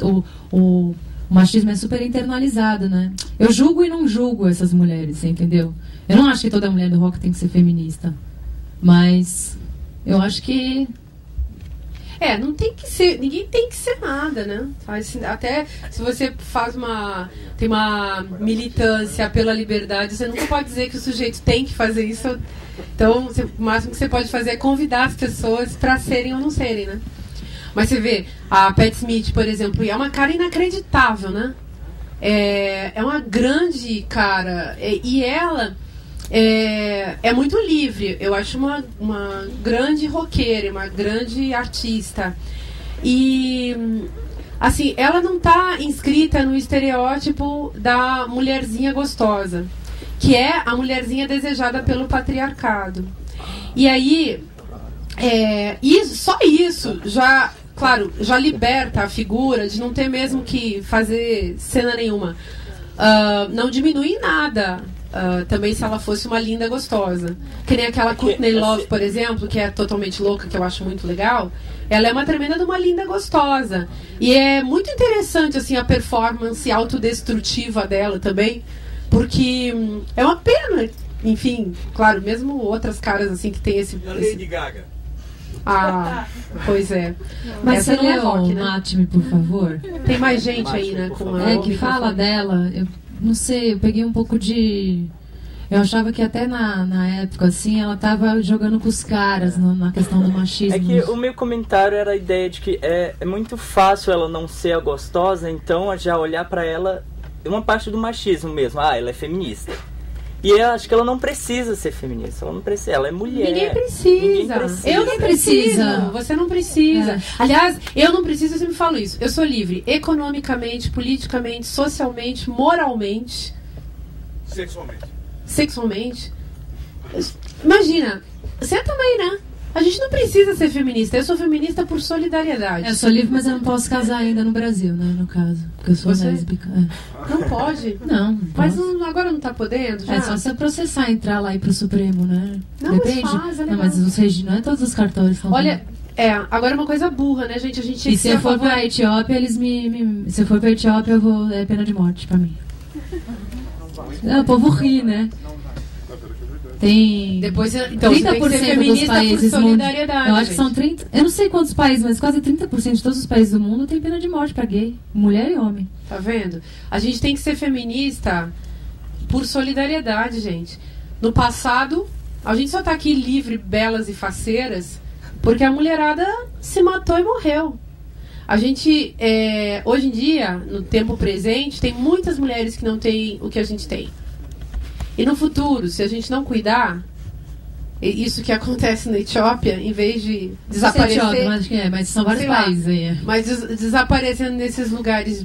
o machismo é super internalizado, né? Eu julgo e não julgo essas mulheres, entendeu? Eu não acho que toda mulher do rock tem que ser feminista, mas eu acho que não tem que ser, ninguém tem que ser nada, né? Até se você tem uma militância pela liberdade, você nunca pode dizer que o sujeito tem que fazer isso. Então, o máximo que você pode fazer é convidar as pessoas para serem ou não serem, né? Mas você vê, a Patti Smith, por exemplo, e é uma cara inacreditável, né? É uma grande cara, e ela é muito livre. Eu acho uma grande roqueira, uma grande artista. E, assim, ela não está inscrita no estereótipo da mulherzinha gostosa, que é a mulherzinha desejada pelo patriarcado. E aí, só isso já, claro, já liberta a figura de não ter mesmo que fazer cena nenhuma. Não diminui em nada. Também se ela fosse uma linda gostosa. Que nem aquela Courtney Love, por exemplo, que é totalmente louca, que eu acho muito legal. Ela é uma tremenda de uma linda gostosa. E é muito interessante assim, a performance autodestrutiva dela também. Porque é uma pena. Enfim, claro, mesmo outras caras assim que tem esse... A Lady Gaga. Pois é. Mas você leu rock, né? Mate-me, por favor. Tem mais gente aí, né? Que fala dela. Eu não sei, eu peguei um pouco de... Eu achava que até na época, assim, ela tava jogando com os caras na questão do machismo. É que o meu comentário era a ideia de que é muito fácil ela não ser a gostosa, então já olhar pra ela uma parte do machismo mesmo. Ela é feminista. E eu acho que ela não precisa ser feminista, ela não precisa, ela é mulher. Ninguém precisa. Eu não preciso. Você não precisa. Aliás, eu não preciso, eu sempre falo isso. Eu sou livre economicamente, politicamente, socialmente, moralmente. Sexualmente. Imagina, você também, né? A gente não precisa ser feminista. Eu sou feminista por solidariedade. Eu sou livre, mas eu não posso casar ainda no Brasil, né? No caso. Porque eu sou lésbica. Não pode? Não. Mas agora não tá podendo? Já? É só você processar, entrar lá e ir pro Supremo, né? Não, depende. Mas não, mas os registros, não é todos os cartórios. Olha, agora é uma coisa burra, né, gente? E se eu for pra Etiópia, eles Se eu for pra Etiópia, é pena de morte pra mim. O povo ri, né? Tem depois, então, 30% dos países do mundo. Eu acho que são 30. Eu não sei quantos países, mas quase 30% de todos os países do mundo tem pena de morte pra gay, mulher e homem. Tá vendo? A gente tem que ser feminista por solidariedade, gente. No passado, a gente só tá aqui livre, belas e faceiras porque a mulherada se matou e morreu. A gente, hoje em dia, no tempo presente, tem muitas mulheres que não têm o que a gente tem. E no futuro, se a gente não cuidar, isso que acontece na Etiópia, em vez de desaparecer... Etiópia, acho que mas são vários países aí. Mas desaparecendo nesses lugares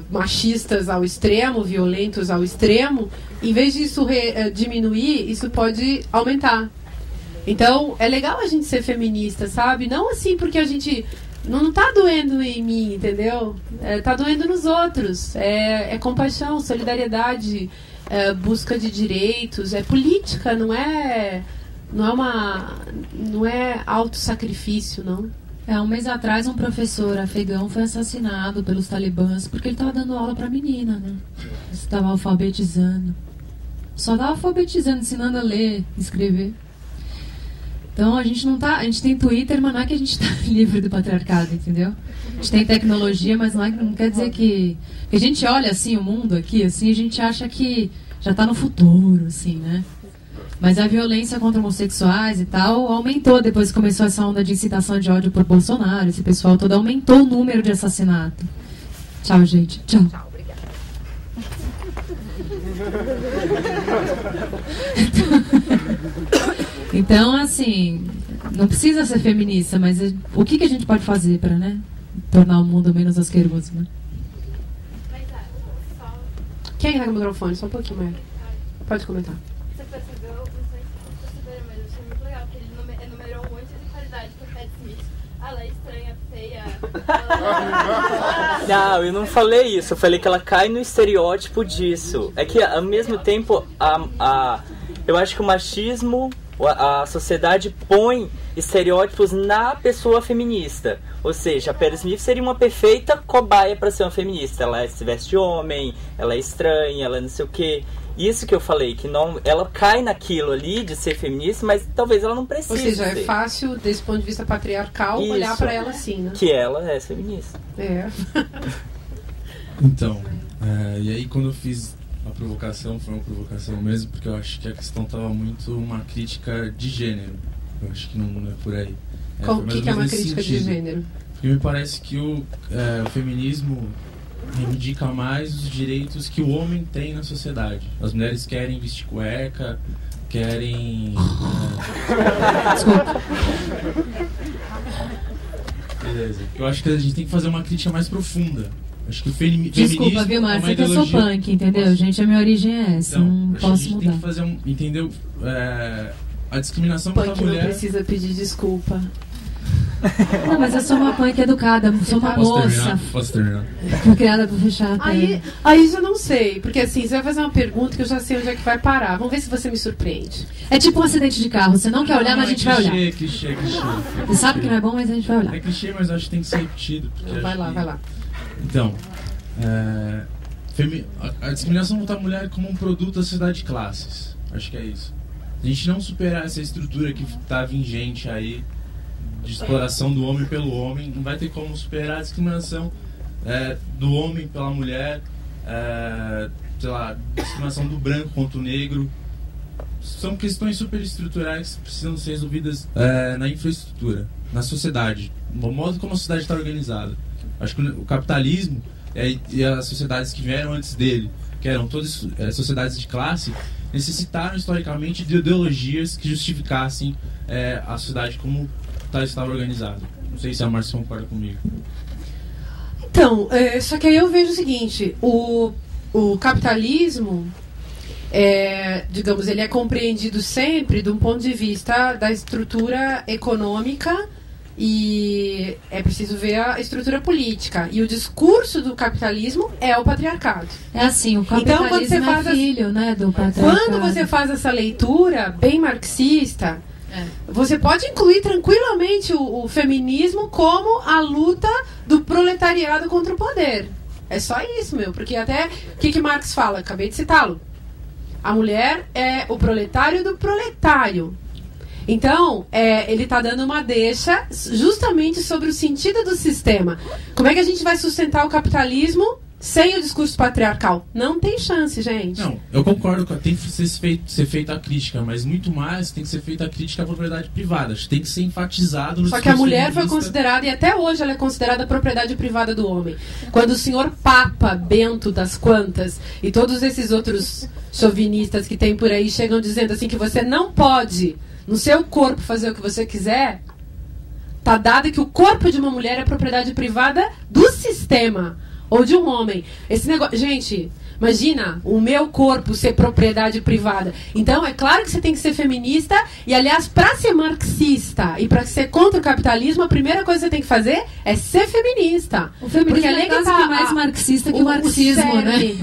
machistas ao extremo, violentos ao extremo, em vez disso diminuir, isso pode aumentar. Então, é legal a gente ser feminista, sabe? Não assim porque a gente... Não tá doendo em mim, entendeu? Tá doendo nos outros. É compaixão, solidariedade, busca de direitos, é política, não é autossacrifício, não. Um mês atrás um professor afegão foi assassinado pelos talibãs porque ele estava dando aula pra menina, né? Estava alfabetizando. Só estava alfabetizando, ensinando a ler, escrever. Então a gente tem Twitter, mas não é que a gente está livre do patriarcado, entendeu? A gente tem tecnologia, mas não quer dizer que a gente olha assim o mundo aqui, assim, a gente acha que já está no futuro, assim, né? Mas a violência contra homossexuais e tal aumentou depois que começou essa onda de incitação de ódio por Bolsonaro. Esse pessoal todo aumentou o número de assassinato. Tchau, gente. Tchau. Tchau, obrigada. Então, assim, não precisa ser feminista, mas o que a gente pode fazer para, né, tornar o mundo menos asqueroso, né? Quem tá com o microfone? Só um pouquinho, Maia. Pode comentar. Você percebeu, não sei se você percebeu, mas eu achei muito legal, porque ele enumerou um monte de qualidades do Pat Smith. Ela é estranha, feia. Não, eu não falei isso. Eu falei que ela cai no estereótipo disso. É que, ao mesmo tempo, eu acho que o machismo, a sociedade põe estereótipos na pessoa feminista. Ou seja, a Pat Smith seria uma perfeita cobaia para ser uma feminista. Ela se veste de homem, ela é estranha, ela não sei o quê. Isso que eu falei, que não, ela cai naquilo ali de ser feminista, mas talvez ela não precise. Ou seja, ser. É fácil, desse ponto de vista patriarcal, Isso, olhar para ela assim, né? Que ela é feminista. É. Então, e aí quando eu fiz a provocação, foi uma provocação mesmo, porque eu acho que a questão estava muito uma crítica de gênero. Eu acho que não é por aí. O que é uma crítica de gênero? Porque me parece que o feminismo reivindica mais os direitos que o homem tem na sociedade. As mulheres querem vestir cueca, querem... Desculpa. Beleza. Eu acho que a gente tem que fazer uma crítica mais profunda. Acho que o feminismo... Desculpa, viu, Márcia, que eu sou punk, entendeu? Gente, a minha origem é essa, então, não posso a gente mudar. tem que fazer entendeu? A discriminação Punk contra a mulher... não precisa pedir desculpa. Não, mas eu sou uma punk educada, sou uma moça. Posso terminar? Fui criada pra fechar a Aí já não sei, porque assim, você vai fazer uma pergunta que eu já sei onde é que vai parar. Vamos ver se você me surpreende. É tipo um acidente de carro, você não quer olhar, mas a gente vai olhar. Clichê. Você sabe que não é bom, mas a gente vai olhar. É clichê, mas acho que tem que ser repetido. Vai lá. Então, a discriminação contra a mulher como um produto da sociedade de classes. Acho que é isso. A gente não superar essa estrutura que está vigente aí, de exploração do homem pelo homem, não vai ter como superar a discriminação do homem pela mulher, sei lá, discriminação do branco contra o negro. São questões superestruturais que precisam ser resolvidas na infraestrutura, na sociedade, no modo como a sociedade está organizada. Acho que o capitalismo e as sociedades que vieram antes dele, que eram todas sociedades de classe, necessitaram historicamente de ideologias que justificassem a sociedade como estava organizada. Não sei se a Márcia concorda comigo. Então, só que aí eu vejo o seguinte, o capitalismo, digamos, ele é compreendido sempre de um ponto de vista da estrutura econômica e é preciso ver a estrutura política. E o discurso do capitalismo é o patriarcado. É assim, o capitalismo então, quando você faz filho, né, do patriarcado. Quando você faz essa leitura bem marxista, você pode incluir tranquilamente o feminismo como a luta do proletariado contra o poder. É só isso, porque até o que Marx fala? Acabei de citá-lo. A mulher é o proletário do proletário. Então, ele está dando uma deixa justamente sobre o sentido do sistema. Como é que a gente vai sustentar o capitalismo sem o discurso patriarcal? Não tem chance, gente. Não, eu concordo que tem que ser feita a crítica, mas muito mais tem que ser feita a crítica à propriedade privada. Tem que ser enfatizado no Só que a mulher foi considerada, e até hoje ela é considerada propriedade privada do homem. Quando o senhor Papa Bento das Quantas e todos esses outros chauvinistas que tem por aí chegam dizendo assim que você não pode no seu corpo fazer o que você quiser, tá dado que o corpo de uma mulher é propriedade privada do sistema ou de um homem. Esse negócio, gente, imagina o meu corpo ser propriedade privada. Então é claro que você tem que ser feminista e, aliás, para ser marxista e para ser contra o capitalismo, a primeira coisa que você tem que fazer é ser feminista. O feminismo é quase que mais marxista que o marxismo, né?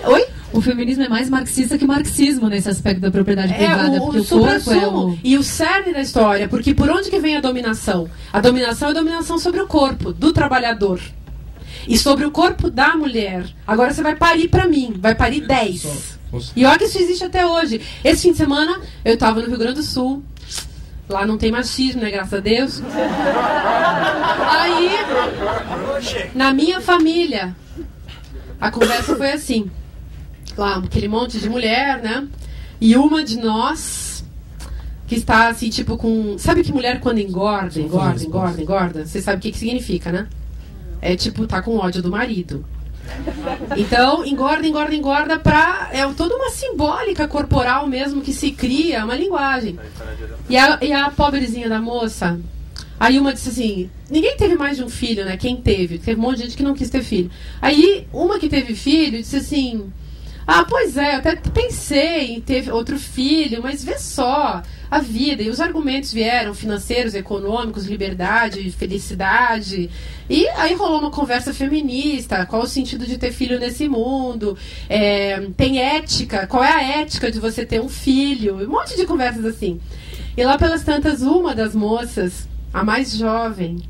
Oi? O feminismo é mais marxista que o marxismo nesse aspecto da propriedade privada, porque o corpo é o... E o cerne da história, porque por onde que vem a dominação? A dominação é a dominação sobre o corpo do trabalhador e sobre o corpo da mulher. Agora você vai parir pra mim, vai parir 10. E olha que isso existe até hoje. Esse fim de semana eu tava no Rio Grande do Sul, Lá não tem machismo, né? Graças a Deus. Aí, na minha família, a conversa foi assim. Lá, aquele monte de mulher, né? E uma de nós, que está assim, tipo com... Sabe que mulher quando engorda? Você sabe o que significa, né? É tipo, tá com ódio do marido. Então, engorda pra... É toda uma simbólica corporal mesmo que se cria, uma linguagem. E a pobrezinha da moça... Aí uma disse assim... Ninguém teve mais de um filho, né? Quem teve? Teve um monte de gente que não quis ter filho. Aí, uma que teve filho disse assim... Ah, pois é, eu até pensei em ter outro filho, mas vê só... A vida, e os argumentos vieram, financeiros, econômicos, liberdade, felicidade. E aí rolou uma conversa feminista, qual o sentido de ter filho nesse mundo, tem ética, qual é a ética de você ter um filho, um monte de conversas assim. E lá pelas tantas, uma das moças, a mais jovem,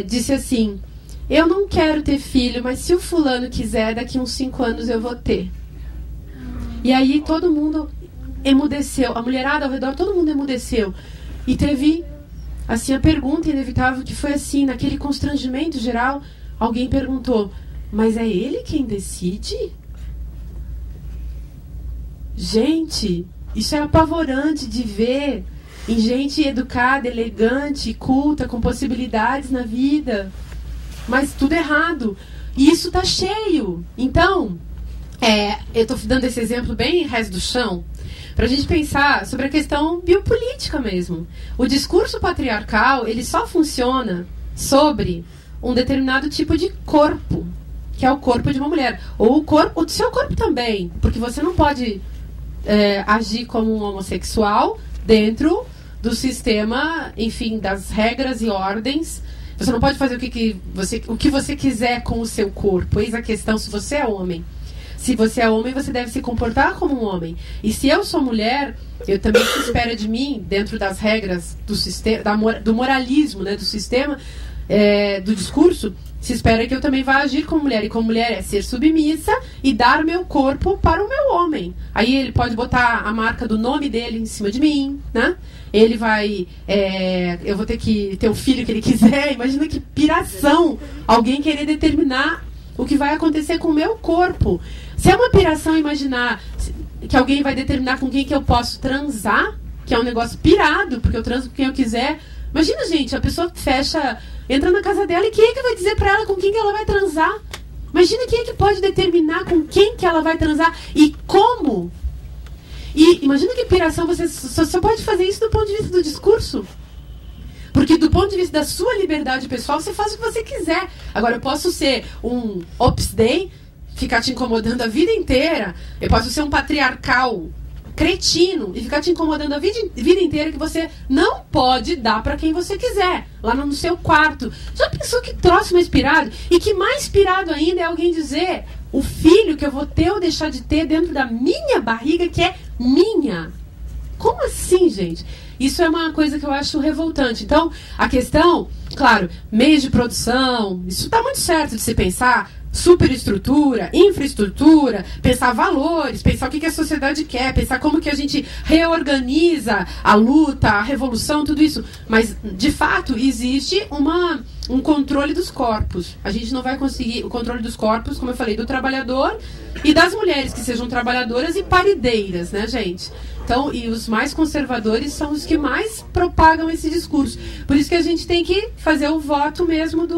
disse assim, eu não quero ter filho, mas se o fulano quiser, daqui uns 5 anos eu vou ter. E aí todo mundo... emudeceu, a mulherada ao redor, todo mundo emudeceu. E teve, assim, a pergunta inevitável que foi assim, naquele constrangimento geral, alguém perguntou, mas é ele quem decide? Gente, isso é apavorante de ver em gente educada, elegante, culta, com possibilidades na vida. Mas tudo errado. E isso tá cheio. Então, eu tô dando esse exemplo bem resto do chão, para a gente pensar sobre a questão biopolítica mesmo. O discurso patriarcal, ele só funciona sobre um determinado tipo de corpo, que é o corpo de uma mulher. Ou o seu corpo também, porque você não pode agir como um homossexual dentro do sistema, enfim, das regras e ordens. Você não pode fazer o que você quiser com o seu corpo. Eis a questão, se você é homem. Se você é homem, você deve se comportar como um homem. E se eu sou mulher, eu também se espera de mim, dentro das regras do sistema, do moralismo, né, do sistema, do discurso, se espera que eu também vá agir como mulher. E como mulher é ser submissa e dar meu corpo para o meu homem. Aí ele pode botar a marca do nome dele em cima de mim, né? Ele vai... eu vou ter que ter o filho que ele quiser. Imagina que piração alguém querer determinar o que vai acontecer com o meu corpo. Se é uma piração imaginar que alguém vai determinar com quem que eu posso transar, que é um negócio pirado, porque eu transo com quem eu quiser. Imagina, gente, a pessoa entra na casa dela e quem é que vai dizer pra ela com quem que ela vai transar? Imagina quem é que pode determinar com quem que ela vai transar e como. E imagina que piração, você só pode fazer isso do ponto de vista do discurso. Porque do ponto de vista da sua liberdade pessoal, você faz o que você quiser. Agora, eu posso ser um Ops Dei, ficar te incomodando a vida inteira. Eu posso ser um patriarcal cretino e ficar te incomodando a vida inteira, que você não pode dar para quem você quiser, lá no seu quarto. Já pensou que troço mais pirado? E que mais pirado ainda é alguém dizer o filho que eu vou ter ou deixar de ter dentro da minha barriga, que é minha. Como assim, gente? Isso é uma coisa que eu acho revoltante. Então, a questão, claro, meios de produção, isso está muito certo de se pensar, superestrutura, infraestrutura, pensar valores, pensar o que a sociedade quer, pensar como que a gente reorganiza a luta, a revolução, tudo isso. Mas, de fato, existe um controle dos corpos. A gente não vai conseguir o controle dos corpos, como eu falei, do trabalhador e das mulheres que sejam trabalhadoras e parideiras, né, gente? Então, e os mais conservadores são os que mais propagam esse discurso. Por isso que a gente tem que fazer o voto mesmo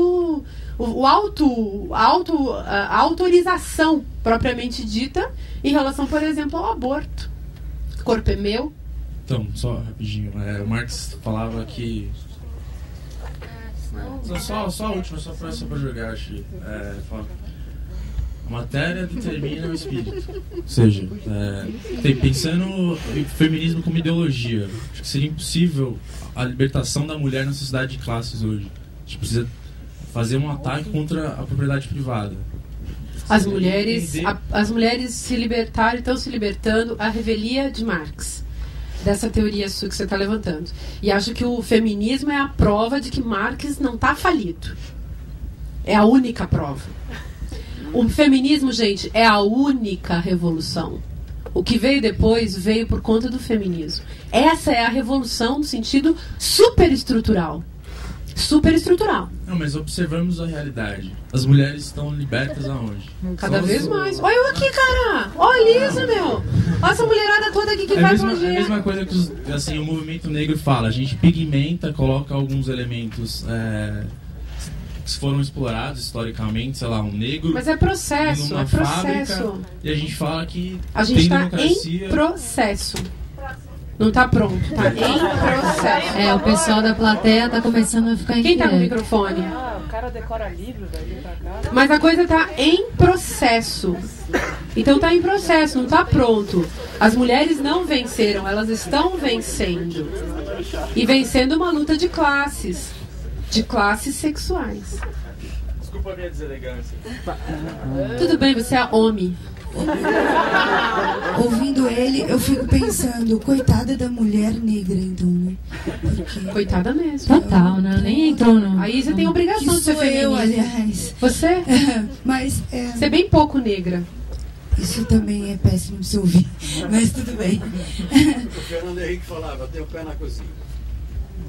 a autorização propriamente dita em relação, por exemplo, ao aborto. O corpo é meu. Então, só rapidinho. O Marx falava que... Só a última, só pra jogar, acho que... A matéria determina o espírito. Ou seja, pensando em feminismo como ideologia, acho que seria impossível a libertação da mulher na sociedade de classes hoje. A gente precisa fazer um ataque contra a propriedade privada. As mulheres se libertaram e estão se libertando à revelia de Marx, dessa teoria sua que você está levantando. E acho que o feminismo é a prova de que Marx não está falido. É a única prova. O feminismo, gente, é a única revolução. O que veio depois veio por conta do feminismo. Essa é a revolução no sentido superestrutural. Superestrutural. Não, mas observamos a realidade. As mulheres estão libertas aonde? Cada vez mais. Olha eu aqui, cara! Olha isso, meu! Olha essa mulherada toda aqui que vai pra onde é a mesma coisa que assim, o movimento negro fala. A gente pigmenta, coloca alguns elementos que foram explorados historicamente, sei lá, um negro. Mas é processo, numa fábrica, e a gente fala que a gente tem tá democracia. Em processo. Não tá pronto, tá em processo. O pessoal da plateia tá começando a ficar Quem inquieto. tá com o microfone? O cara decora livro daí pra cá. Mas a coisa tá em processo. Então tá em processo, não tá pronto. As mulheres não venceram, elas estão vencendo. E vencendo uma luta de classes sexuais. Desculpa a minha deselegância. Tudo bem, você é homem. Ouvindo ele, eu fico pensando, coitada da mulher negra, então, né? Porque... Coitada mesmo. Total, né? Nem entrou no... Aí você tem a obrigação de ser feminista. eu, aliás. Você? Mas... Você é bem pouco negra. Isso também é péssimo de se ouvir, mas tudo bem. O Fernando Henrique falava, tem o pé na cozinha.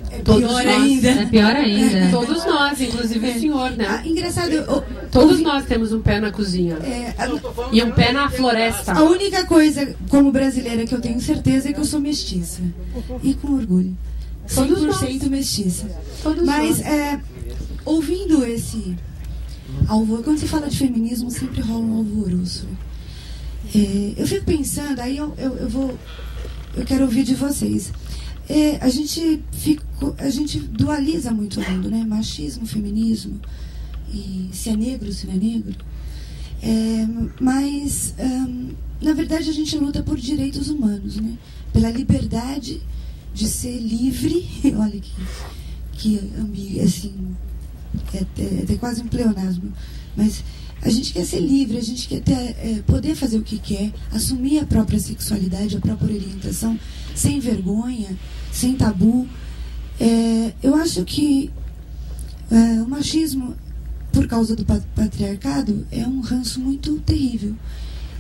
É pior ainda. É pior ainda. Todos nós, inclusive o senhor, né? Engraçado, todos nós temos um pé na cozinha. E um pé na floresta. A única coisa, como brasileira, que eu tenho certeza é que eu sou mestiça. E com orgulho. 100% mestiça. Mas, ouvindo esse alvoroço, quando se fala de feminismo, sempre rola um alvoroço. Eu fico pensando, aí eu quero ouvir de vocês. A gente dualiza muito o mundo, né? Machismo, feminismo, e se é negro, se não é negro. Mas, na verdade, a gente luta por direitos humanos, né? Pela liberdade de ser livre. Olha que assim, é quase um pleonasmo. Mas a gente quer ser livre, a gente quer poder fazer o que quer, assumir a própria sexualidade, a própria orientação, sem vergonha, sem tabu. Eu acho que o machismo, por causa do patriarcado, é um ranço muito terrível.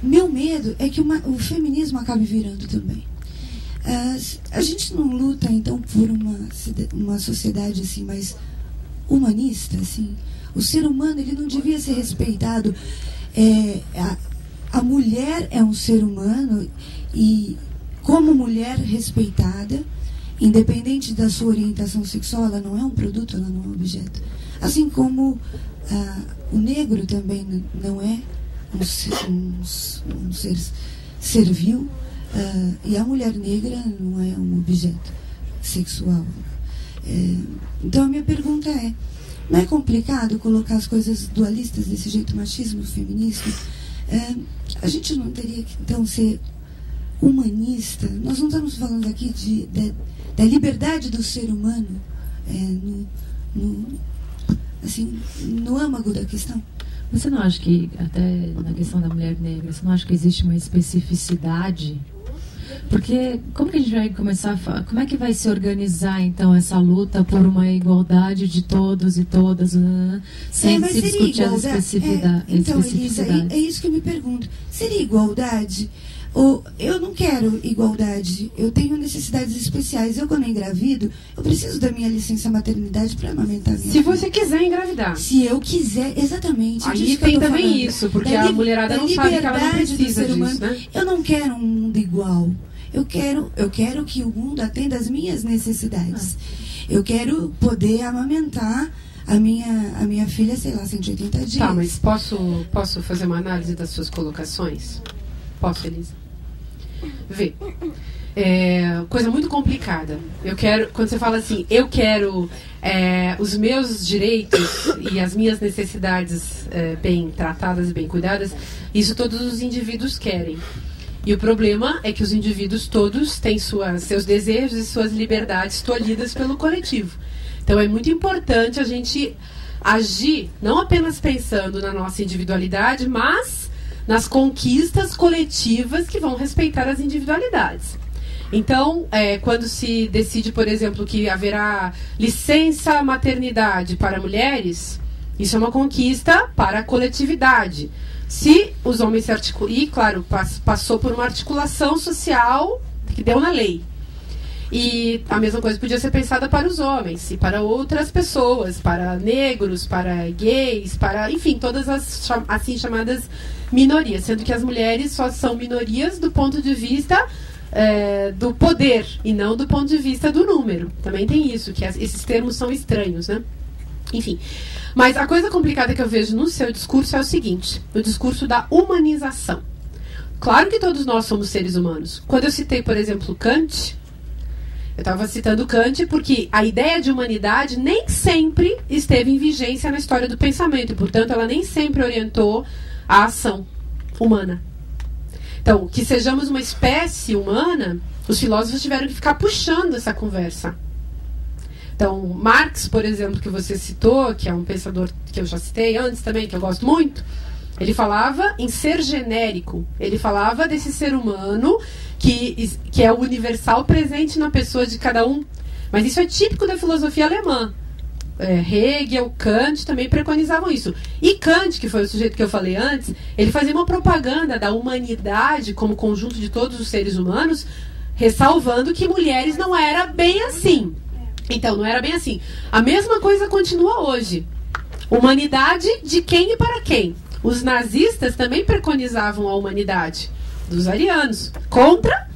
Meu medo é que o feminismo acabe virando também. A gente não luta, então, por uma sociedade assim, mais humanista, assim. O ser humano, ele não devia ser respeitado. A mulher é um ser humano e, como mulher respeitada, independente da sua orientação sexual, ela não é um produto, ela não é um objeto. Assim como o negro também não é um ser servil, e a mulher negra não é um objeto sexual. Então a minha pergunta não é complicado colocar as coisas dualistas desse jeito, machismo, feminismo? A gente não teria que então ser humanista? Nós não estamos falando aqui da liberdade do ser humano no âmago da questão? Você não acha que, até na questão da mulher negra, você não acha que existe uma especificidade? Porque como que a gente vai começar a falar? Como é que vai se organizar, então, essa luta por uma igualdade de todos e todas, sem se discutir as especificidades? Então, Elisa, é isso que eu me pergunto. Seria igualdade? Ou eu não quero igualdade, eu tenho necessidades especiais. Eu, quando engravido, eu preciso da minha licença maternidade para amamentar minha filha. Se você quiser engravidar. Se eu quiser, exatamente. Aí tem também falando. Isso, porque a mulherada não sabe que ela não precisa disso, humano, né? Eu não quero um mundo igual. Eu quero que o mundo atenda às minhas necessidades. Eu quero poder amamentar a minha filha, sei lá, 180 dias. Tá, mas posso fazer uma análise das suas colocações? Posso, Elisa? Vê. Coisa muito complicada. Quando você fala assim, eu quero os meus direitos e as minhas necessidades bem tratadas, bem cuidadas, isso todos os indivíduos querem. E o problema é que os indivíduos todos têm seus desejos e suas liberdades tolhidas pelo coletivo. Então é muito importante a gente agir, não apenas pensando na nossa individualidade, mas nas conquistas coletivas que vão respeitar as individualidades. Então, quando se decide, por exemplo, que haverá licença maternidade para mulheres, isso é uma conquista para a coletividade. Se os homens se articulam, e claro, passou por uma articulação social que deu na lei. E a mesma coisa podia ser pensada para os homens e para outras pessoas, para negros, para gays, para, enfim, todas as assim chamadas minorias, sendo que as mulheres só são minorias do ponto de vista do poder e não do ponto de vista do número. Também tem isso, que esses termos são estranhos, né? Enfim. Mas a coisa complicada que eu vejo no seu discurso é o seguinte, o discurso da humanização. Claro que todos nós somos seres humanos. Quando eu citei, por exemplo, Kant, eu estava citando Kant porque a ideia de humanidade nem sempre esteve em vigência na história do pensamento, e, portanto, ela nem sempre orientou a ação humana. Então, que sejamos uma espécie humana, os filósofos tiveram que ficar puxando essa conversa. Então, Marx, por exemplo, que você citou, que é um pensador que eu já citei antes também, que eu gosto muito, ele falava em ser genérico. Ele falava desse ser humano que é o universal presente na pessoa de cada um. Mas isso é típico da filosofia alemã. Hegel, Kant também preconizavam isso. E Kant, que foi o sujeito que eu falei antes, ele fazia uma propaganda da humanidade como conjunto de todos os seres humanos, ressalvando que mulheres não era bem assim. Então, não era bem assim. A mesma coisa continua hoje. Humanidade de quem e para quem? Os nazistas também preconizavam a humanidade dos arianos contra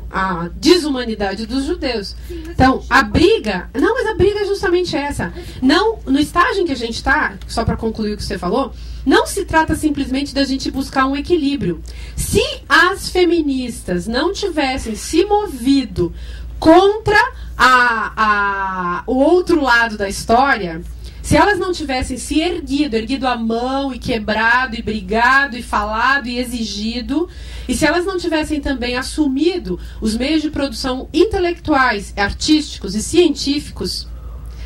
a desumanidade dos judeus. Então, a briga... Não, mas a briga é justamente essa. Não, no estágio em que a gente está, só para concluir o que você falou, não se trata simplesmente da gente buscar um equilíbrio. Se as feministas não tivessem se movido contra o outro lado da história, se elas não tivessem se erguido a mão e quebrado e brigado e falado e exigido, e se elas não tivessem também assumido os meios de produção intelectuais, artísticos e científicos,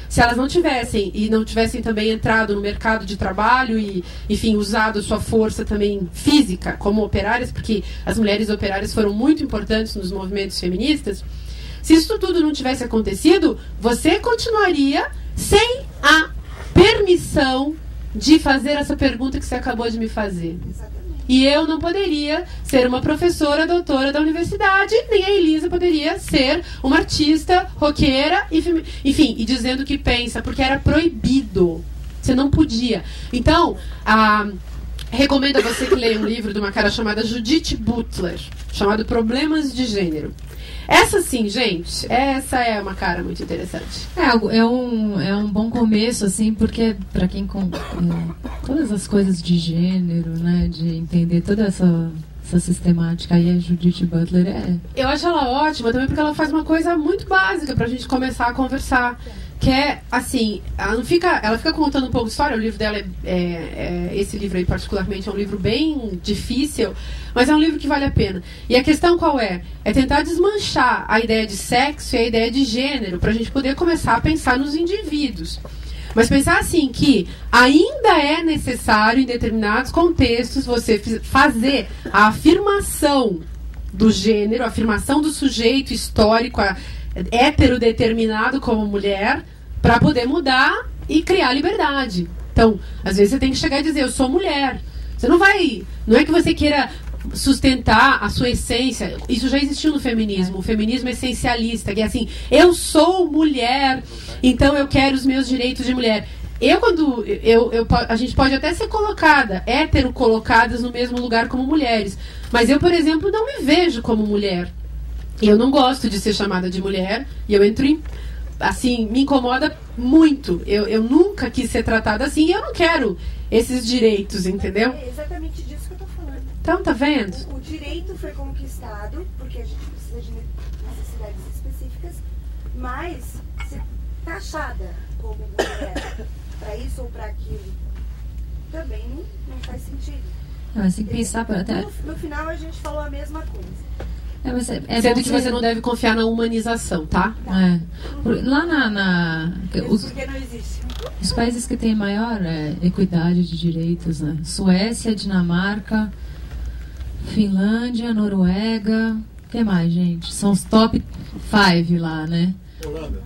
se elas não tivessem e não tivessem também entrado no mercado de trabalho e, enfim, usado sua força também física como operárias, porque as mulheres operárias foram muito importantes nos movimentos feministas, se isso tudo não tivesse acontecido, você continuaria sem a permissão de fazer essa pergunta que você acabou de me fazer. E eu não poderia ser uma professora, doutora da universidade, nem a Elisa poderia ser uma artista, roqueira, enfim, e dizendo o que pensa, porque era proibido. Você não podia. Então, recomendo a você que leia um livro de uma cara chamada Judith Butler, chamado Problemas de Gênero. Essa sim, gente, essa é uma cara muito interessante. É um bom começo, assim, porque para quem todas as coisas de gênero, né, de entender toda essa sistemática aí, a Judith Butler Eu acho ela ótima também porque ela faz uma coisa muito básica pra gente começar a conversar. Que é, assim, ela fica contando um pouco de história. O livro dela esse livro aí particularmente é um livro bem difícil, mas é um livro que vale a pena. E a questão qual é? É tentar desmanchar a ideia de sexo e a ideia de gênero pra gente poder começar a pensar nos indivíduos. Mas pensar assim que ainda é necessário em determinados contextos você fazer a afirmação do gênero, a afirmação do sujeito histórico, heterodeterminado como mulher, para poder mudar e criar liberdade. Então, às vezes você tem que chegar e dizer, eu sou mulher. Você não é que você queira sustentar a sua essência. Isso já existiu no feminismo, o feminismo essencialista, que é assim, eu sou mulher, então eu quero os meus direitos de mulher. A gente pode até ser colocadas no mesmo lugar como mulheres, mas eu, por exemplo, não me vejo como mulher. Eu não gosto de ser chamada de mulher, e eu entro assim, me incomoda muito. Eu nunca quis ser tratada assim, e eu não quero esses direitos, entendeu? É exatamente disso que eu tô falando. Então, tá vendo? O direito foi conquistado, porque a gente precisa de necessidades específicas, mas ser taxada como mulher para isso ou para aquilo também não faz sentido. Mas tem que pensar até... No final a gente falou a mesma coisa. Sendo que você não deve confiar na humanização, tá? Lá porque não existe. Os países que têm maior equidade de direitos, né? Suécia, Dinamarca, Finlândia, Noruega. O que mais, gente? São os top 5 lá, né? Holanda.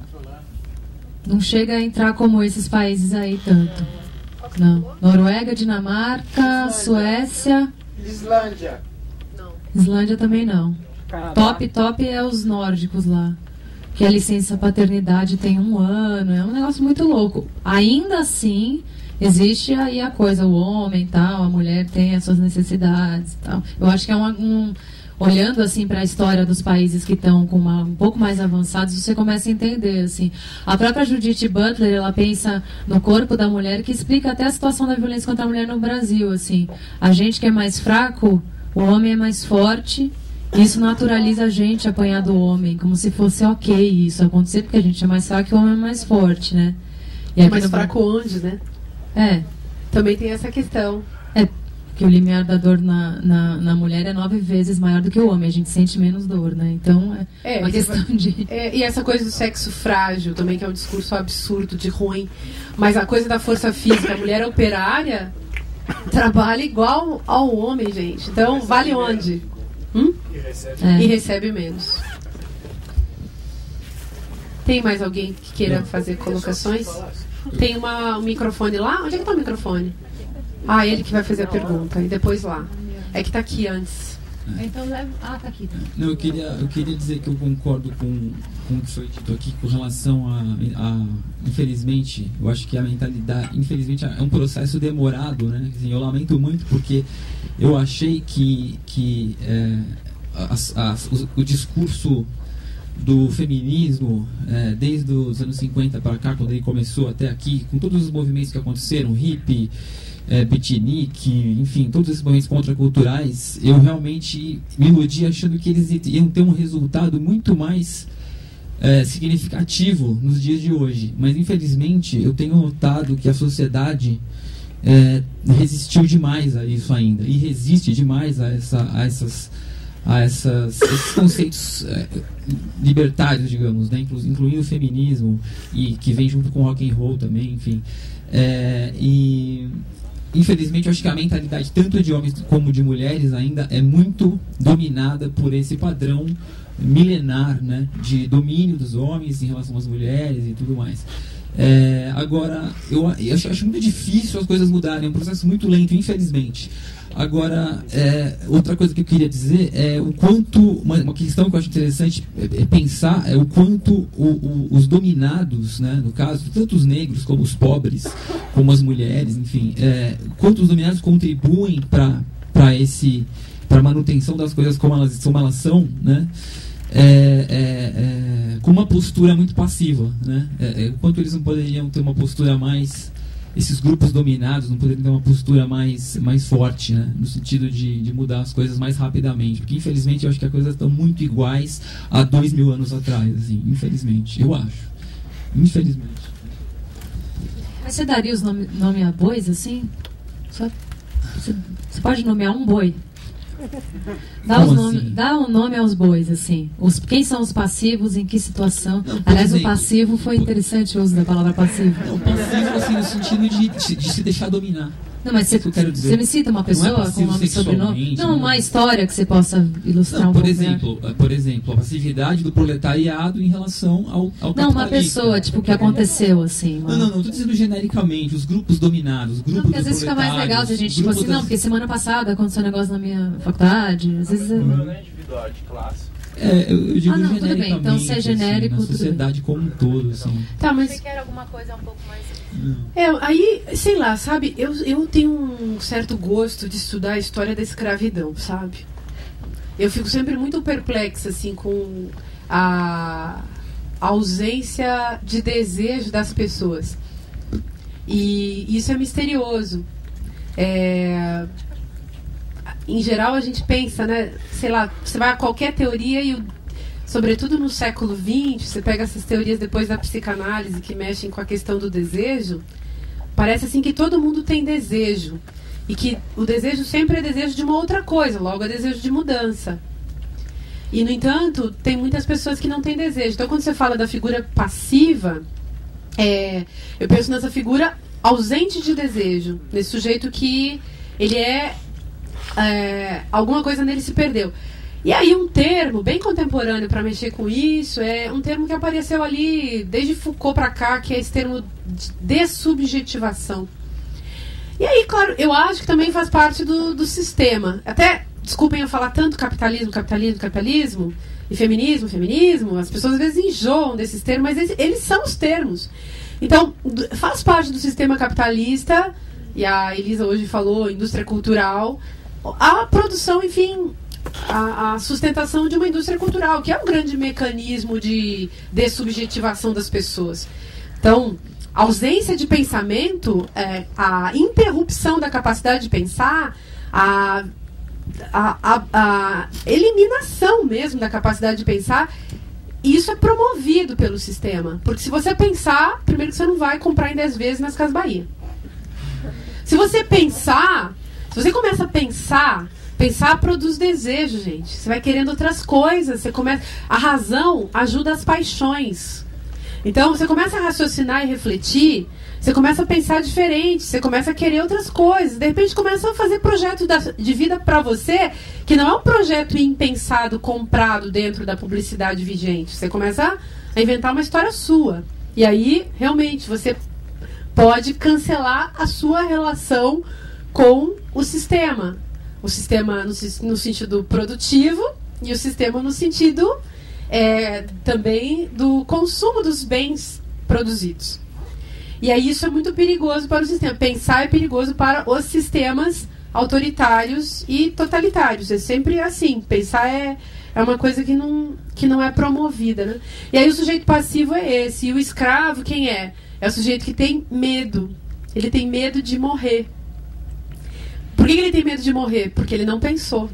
Não chega a entrar como esses países aí tanto. Não. Noruega, Dinamarca, Suécia. Islândia. Islândia também não. Top é os nórdicos lá. Que a licença paternidade tem 1 ano. É um negócio muito louco. Ainda assim, existe aí a coisa, o homem e tal, a mulher tem as suas necessidades e tal. Eu acho que é olhando assim para a história dos países que estão com um pouco mais avançados, você começa a entender assim. A própria Judith Butler, ela pensa no corpo da mulher, que explica até a situação da violência contra a mulher no Brasil, assim. A gente que é mais fraco, o homem é mais forte, e isso naturaliza a gente apanhar do homem, como se fosse ok isso acontecer, porque a gente é mais fraco e o homem é mais forte, né? E mais fraco onde, né? Também tem essa questão. Que o limiar da dor na mulher é 9 vezes maior do que o homem. A gente sente menos dor, né? Então, é uma questão de... e essa coisa do sexo frágil também, que é um discurso absurdo, de ruim. Mas a coisa da força física, a mulher operária trabalha igual ao homem, gente. Então, vale onde? E recebe menos. Tem mais alguém que queira fazer colocações? Tem um microfone lá? Onde é que está o microfone? Ele que vai fazer a pergunta. E depois lá. É que tá aqui antes. Então leva... tá aqui. Não, eu queria dizer que eu concordo com o que foi dito aqui com relação a infelizmente, eu acho que a mentalidade, infelizmente, é um processo demorado, né? Assim, eu lamento muito porque eu achei que o discurso do feminismo, desde os anos 50 para cá, quando ele começou até aqui, com todos os movimentos que aconteceram, hippie, beatnik, enfim, todos esses movimentos contraculturais, eu realmente me iludi achando que eles iam ter um resultado muito mais significativo nos dias de hoje. Mas, infelizmente, eu tenho notado que a sociedade resistiu demais a isso ainda, e resiste demais a esses conceitos libertários, digamos, né? Incluindo o feminismo, e que vem junto com o rock and roll também, enfim. E infelizmente eu acho que a mentalidade tanto de homens como de mulheres ainda é muito dominada por esse padrão milenar, né, de domínio dos homens em relação às mulheres e tudo mais. Agora, eu acho muito difícil as coisas mudarem, é um processo muito lento, infelizmente. Agora, outra coisa que eu queria dizer é o quanto, uma questão que eu acho interessante pensar é o quanto os dominados, né, no caso, tanto os negros como os pobres, como as mulheres, enfim, quanto os dominados contribuem para a manutenção das coisas como elas são, né, com uma postura muito passiva, né, quanto eles não poderiam ter uma postura mais... Esses grupos dominados não poderiam ter uma postura mais forte, né? No sentido de mudar as coisas mais rapidamente. Porque, infelizmente, eu acho que as coisas estão muito iguais a 2000 anos atrás. Assim, infelizmente, eu acho. Infelizmente. Mas você daria os nome a bois, assim? Você pode nomear um boi? Dá um nome aos bois, assim. Quem são os passivos, em que situação? Não, aliás, exemplo, o passivo foi interessante o uso da palavra passivo. Não, passivo, assim, no sentido de se deixar dominar. Não, mas você me cita uma pessoa com nome e sobrenome? Não, uma história que você possa ilustrar por exemplo, a passividade do proletariado em relação ao capitalismo. Não, uma pessoa, tipo, que aconteceu, assim. Não, estou dizendo genericamente, os grupos dominados, os grupos. Não, porque às vezes fica mais legal se a gente, tipo assim, não, porque semana passada aconteceu um negócio na minha faculdade, às vezes... Não é individual, de classe. Eu digo não, tudo bem. Então, se é genérico, assim, na sociedade como um todo, assim. Tá, mas você quer alguma coisa um pouco mais... Aí, sei lá, sabe, eu tenho um certo gosto de estudar a história da escravidão, sabe? Eu fico sempre muito perplexa, assim, com a ausência de desejo das pessoas. E isso é misterioso. Em geral, a gente pensa, né? Sei lá, você vai a qualquer teoria e, sobretudo no século XX, você pega essas teorias depois da psicanálise que mexem com a questão do desejo, parece assim que todo mundo tem desejo. E que o desejo sempre é desejo de uma outra coisa, logo é desejo de mudança. E, no entanto, tem muitas pessoas que não têm desejo. Então, quando você fala da figura passiva, eu penso nessa figura ausente de desejo, nesse sujeito que ele alguma coisa nele se perdeu. E aí um termo bem contemporâneo para mexer com isso é um termo que apareceu ali desde Foucault para cá, que é esse termo de dessubjetivação. E aí, claro, eu acho que também faz parte do sistema. Até, desculpem eu falar tanto capitalismo, capitalismo, capitalismo, e feminismo, feminismo, as pessoas às vezes enjoam desses termos, mas eles são os termos. Então, faz parte do sistema capitalista, e a Elisa hoje falou, indústria cultural, a produção, enfim, a sustentação de uma indústria cultural, que é um grande mecanismo de dessubjetivação das pessoas. Então, a ausência de pensamento, a interrupção da capacidade de pensar, a eliminação mesmo da capacidade de pensar, isso é promovido pelo sistema. Porque se você pensar, primeiro que você não vai comprar em 10 vezes nas Casas Bahia. Se você pensar, se você começa a pensar produz desejo, gente. Você vai querendo outras coisas. Você começa, a razão ajuda as paixões. Então, você começa a raciocinar e refletir, você começa a pensar diferente, você começa a querer outras coisas. De repente, começa a fazer projeto de vida para você, que não é um projeto impensado, comprado dentro da publicidade vigente. Você começa a inventar uma história sua. E aí, realmente, você pode cancelar a sua relação com o sistema. O sistema no sentido produtivo e o sistema no sentido também do consumo dos bens produzidos. E aí isso é muito perigoso para o sistema. Pensar é perigoso para os sistemas autoritários e totalitários. É sempre assim. Pensar é uma coisa que não é promovida, né? E aí o sujeito passivo é esse. E o escravo, quem é? É o sujeito que tem medo. Ele tem medo de morrer. Por que ele tem medo de morrer? Porque ele não pensou.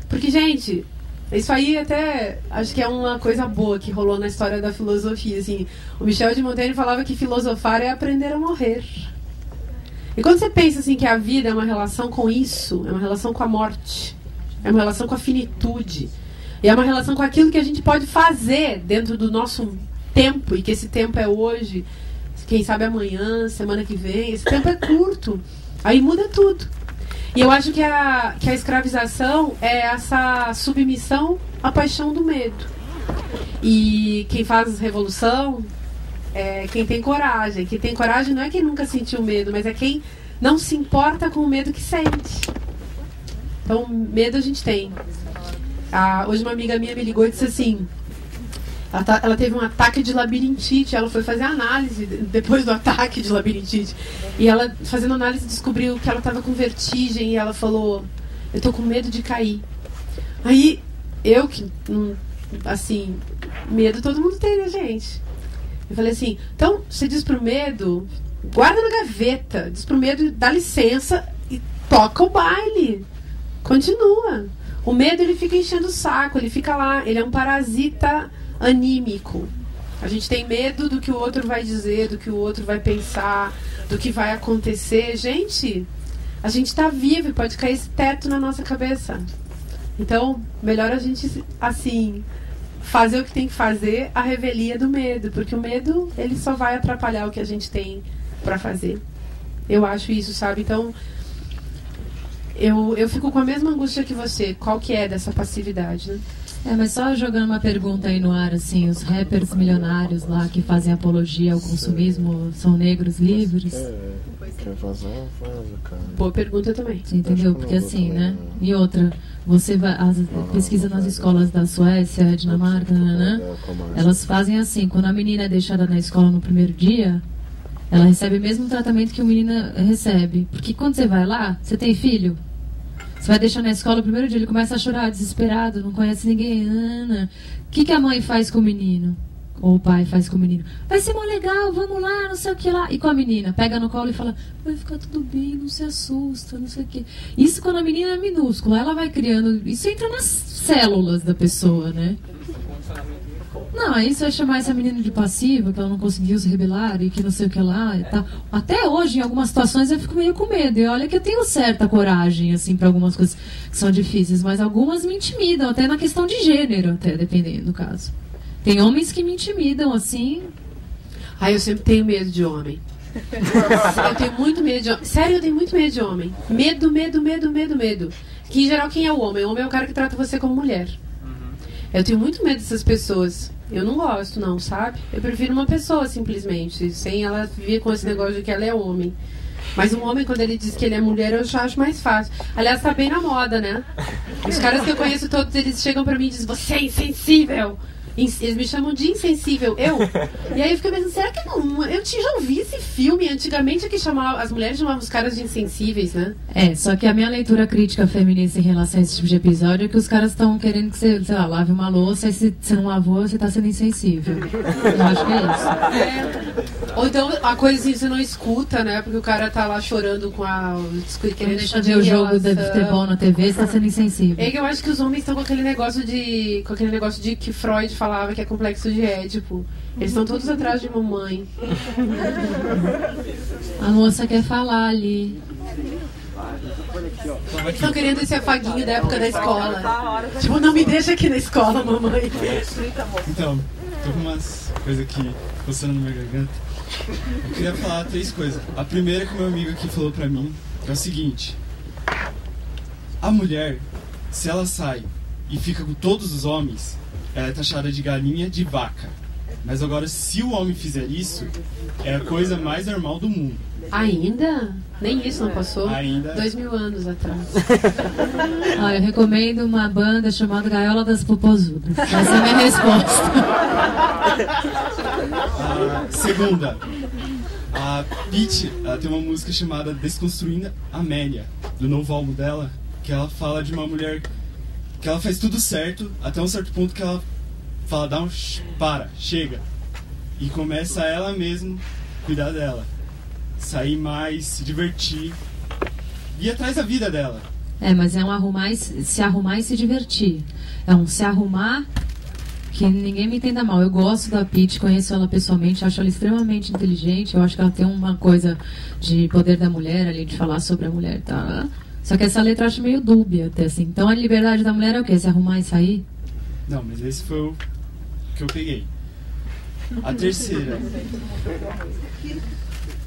Porque, gente, isso aí até acho que é uma coisa boa que rolou na história da filosofia. Assim, o Michel de Montaigne falava que filosofar é aprender a morrer. E quando você pensa assim, que a vida é uma relação com isso, é uma relação com a morte, é uma relação com a finitude, e é uma relação com aquilo que a gente pode fazer dentro do nosso tempo, e que esse tempo é hoje, quem sabe amanhã, semana que vem, esse tempo é curto. Aí muda tudo. E eu acho que a escravização é essa submissão à paixão do medo. E quem faz revolução é quem tem coragem. Quem tem coragem não é quem nunca sentiu medo, mas é quem não se importa com o medo que sente. Então, medo a gente tem. Hoje uma amiga minha me ligou e disse assim... Ela teve um ataque de labirintite. Ela foi fazer análise depois do ataque de labirintite. E ela, fazendo análise, descobriu que ela estava com vertigem. E ela falou: eu tô com medo de cair. Aí, eu que, assim, medo todo mundo tem, né, gente? Eu falei assim: então, você diz pro medo, guarda na gaveta. Diz pro medo, dá licença e toca o baile. Continua. O medo, ele fica enchendo o saco. Ele fica lá. Ele é um parasita anímico. A gente tem medo do que o outro vai dizer, do que o outro vai pensar, do que vai acontecer. Gente, a gente está vivo e pode cair esse teto na nossa cabeça. Então, melhor a gente, assim, fazer o que tem que fazer, a revelia do medo, porque o medo, ele só vai atrapalhar o que a gente tem para fazer. Eu acho isso, sabe? Então, eu fico com a mesma angústia que você. Qual que é dessa passividade, né? Mas só jogando uma pergunta aí no ar, assim, os rappers milionários lá que fazem apologia ao consumismo são negros livres? Quer vazar, vaza, cara. Boa pergunta também. Você entendeu? Porque assim, né? E outra, você vai, pesquisa nas escolas da Suécia, Dinamarca, né? Elas fazem assim, quando a menina é deixada na escola no primeiro dia, ela recebe o mesmo tratamento que o menino recebe. Porque quando você vai lá, você tem filho? Você vai deixar na escola, o primeiro dia ele começa a chorar, desesperado, não conhece ninguém. O que a mãe faz com o menino? Ou o pai faz com o menino? Vai ser mó legal, vamos lá, não sei o que lá. E com a menina? Pega no colo e fala: vai ficar tudo bem, não se assusta, não sei o que. Isso quando a menina é minúscula, ela vai criando... Isso entra nas células da pessoa, né? Não, aí você vai chamar essa menina de passiva, que ela não conseguiu se rebelar e que não sei o que lá e tal. Até hoje, em algumas situações, eu fico meio com medo. E olha que eu tenho certa coragem, assim, para algumas coisas que são difíceis, mas algumas me intimidam, até na questão de gênero, até, dependendo do caso. Tem homens que me intimidam, assim... Eu sempre tenho medo de homem. Eu tenho muito medo de homem. Sério, eu tenho muito medo de homem. Medo, medo, medo, medo, medo. Que, em geral, quem é o homem? O homem é o cara que trata você como mulher. Eu tenho muito medo dessas pessoas. Eu não gosto, não, sabe? Eu prefiro uma pessoa, simplesmente, sem ela vir com esse negócio de que ela é homem. Mas um homem, quando ele diz que ele é mulher, eu já acho mais fácil. Aliás, tá bem na moda, né? Os caras que eu conheço todos, eles chegam pra mim e dizem, você é insensível. Eles me chamam de insensível, E aí eu fico pensando, será que não? Eu já ouvi esse filme antigamente que chamava, as mulheres chamavam os caras de insensíveis, né? Só que a minha leitura crítica feminista em relação a esse tipo de episódio é que os caras estão querendo que você, sei lá, lave uma louça e se você não lavou, você tá sendo insensível. Eu acho que é isso. Ou então a coisa assim, você não escuta, né? Porque o cara tá lá chorando com a... querendo deixar de ver o jogo de futebol na TV, você tá sendo insensível. É que eu acho que os homens estão com aquele negócio de que Freud falava que é complexo de Édipo. Eles estão todos atrás de mamãe. A moça quer falar ali. Eles estão querendo esse afaguinho da época da escola. Tipo, não me deixa aqui na escola, mamãe. Então, tô com umas coisas aqui coçando na minha garganta. Eu queria falar 3 coisas. A primeira que o meu amigo aqui falou pra mim é o seguinte: a mulher, se ela sai e fica com todos os homens, ela é taxada de galinha de vaca. Mas agora, se o homem fizer isso, é a coisa mais normal do mundo. Ainda? Nem isso não passou? Ainda. 2000 anos atrás. Eu recomendo uma banda chamada Gaiola das Popozudas. Essa é a minha resposta. Segunda, a Pitty, ela tem uma música chamada Desconstruindo Amélia, do novo álbum dela, que ela fala de uma mulher que ela faz tudo certo, até um certo ponto que ela fala, chega. E começa ela mesma cuidar dela. Sair mais, se divertir, ir atrás da vida dela. Mas é um se arrumar e se divertir. É um se arrumar que ninguém me entenda mal. Eu gosto da Pitty, conheço ela pessoalmente, acho ela extremamente inteligente. Eu acho que ela tem uma coisa de poder da mulher ali, de falar sobre a mulher, tá? Só que essa letra eu acho meio dúbia até assim. Então a liberdade da mulher é o quê? Se arrumar e sair? Não, mas esse foi o que eu peguei. A terceira.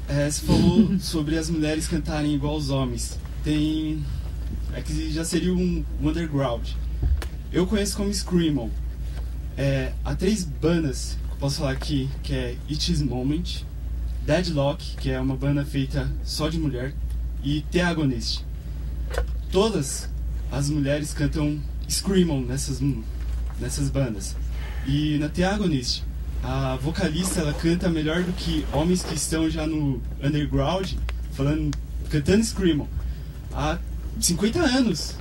Você falou sobre as mulheres cantarem igual os homens. É que já seria um underground. Eu conheço como Screamo. Há 3 bandas que eu posso falar aqui, que é It Is Moment, Deadlock, que é uma banda feita só de mulher, e The Agonist. Todas as mulheres cantam Screamo nessas bandas. E na The Agonist, a vocalista, ela canta melhor do que homens que estão já no underground, cantando Screamo há 50 anos.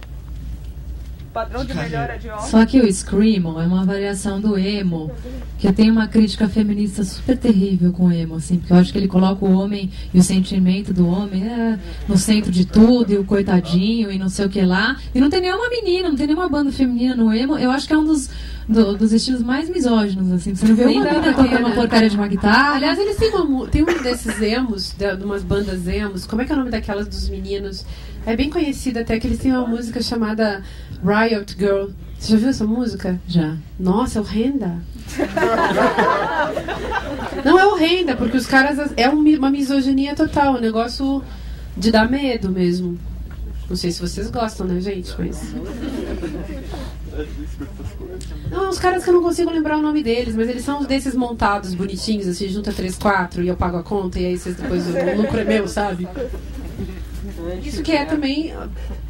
O padrão de melhora de homem. Só que o Screamo é uma variação do emo, que eu tenho uma crítica feminista super terrível com o emo, assim, porque eu acho que ele coloca o homem e o sentimento do homem no centro de tudo, e o coitadinho, e não sei o que lá, e não tem nenhuma menina, não tem nenhuma banda feminina no emo. Eu acho que é um dos estilos mais misóginos, assim. Você não vê uma menina tocando uma porcaria de uma guitarra. Aliás, eles têm um desses emos, de umas bandas emos. Como é que é o nome daquelas dos meninos? É bem conhecida até, que eles têm uma música chamada Riot Girl. Você já viu essa música? Já. Nossa, é horrenda. Não é horrenda, porque os caras... É uma misoginia total, um negócio de dar medo mesmo. Não sei se vocês gostam, né, gente? Mas... Não, os caras que eu não consigo lembrar o nome deles, mas eles são desses montados bonitinhos, assim, junta 3, 4 e eu pago a conta, e aí vocês depois o lucro é meu, sabe? Isso que é também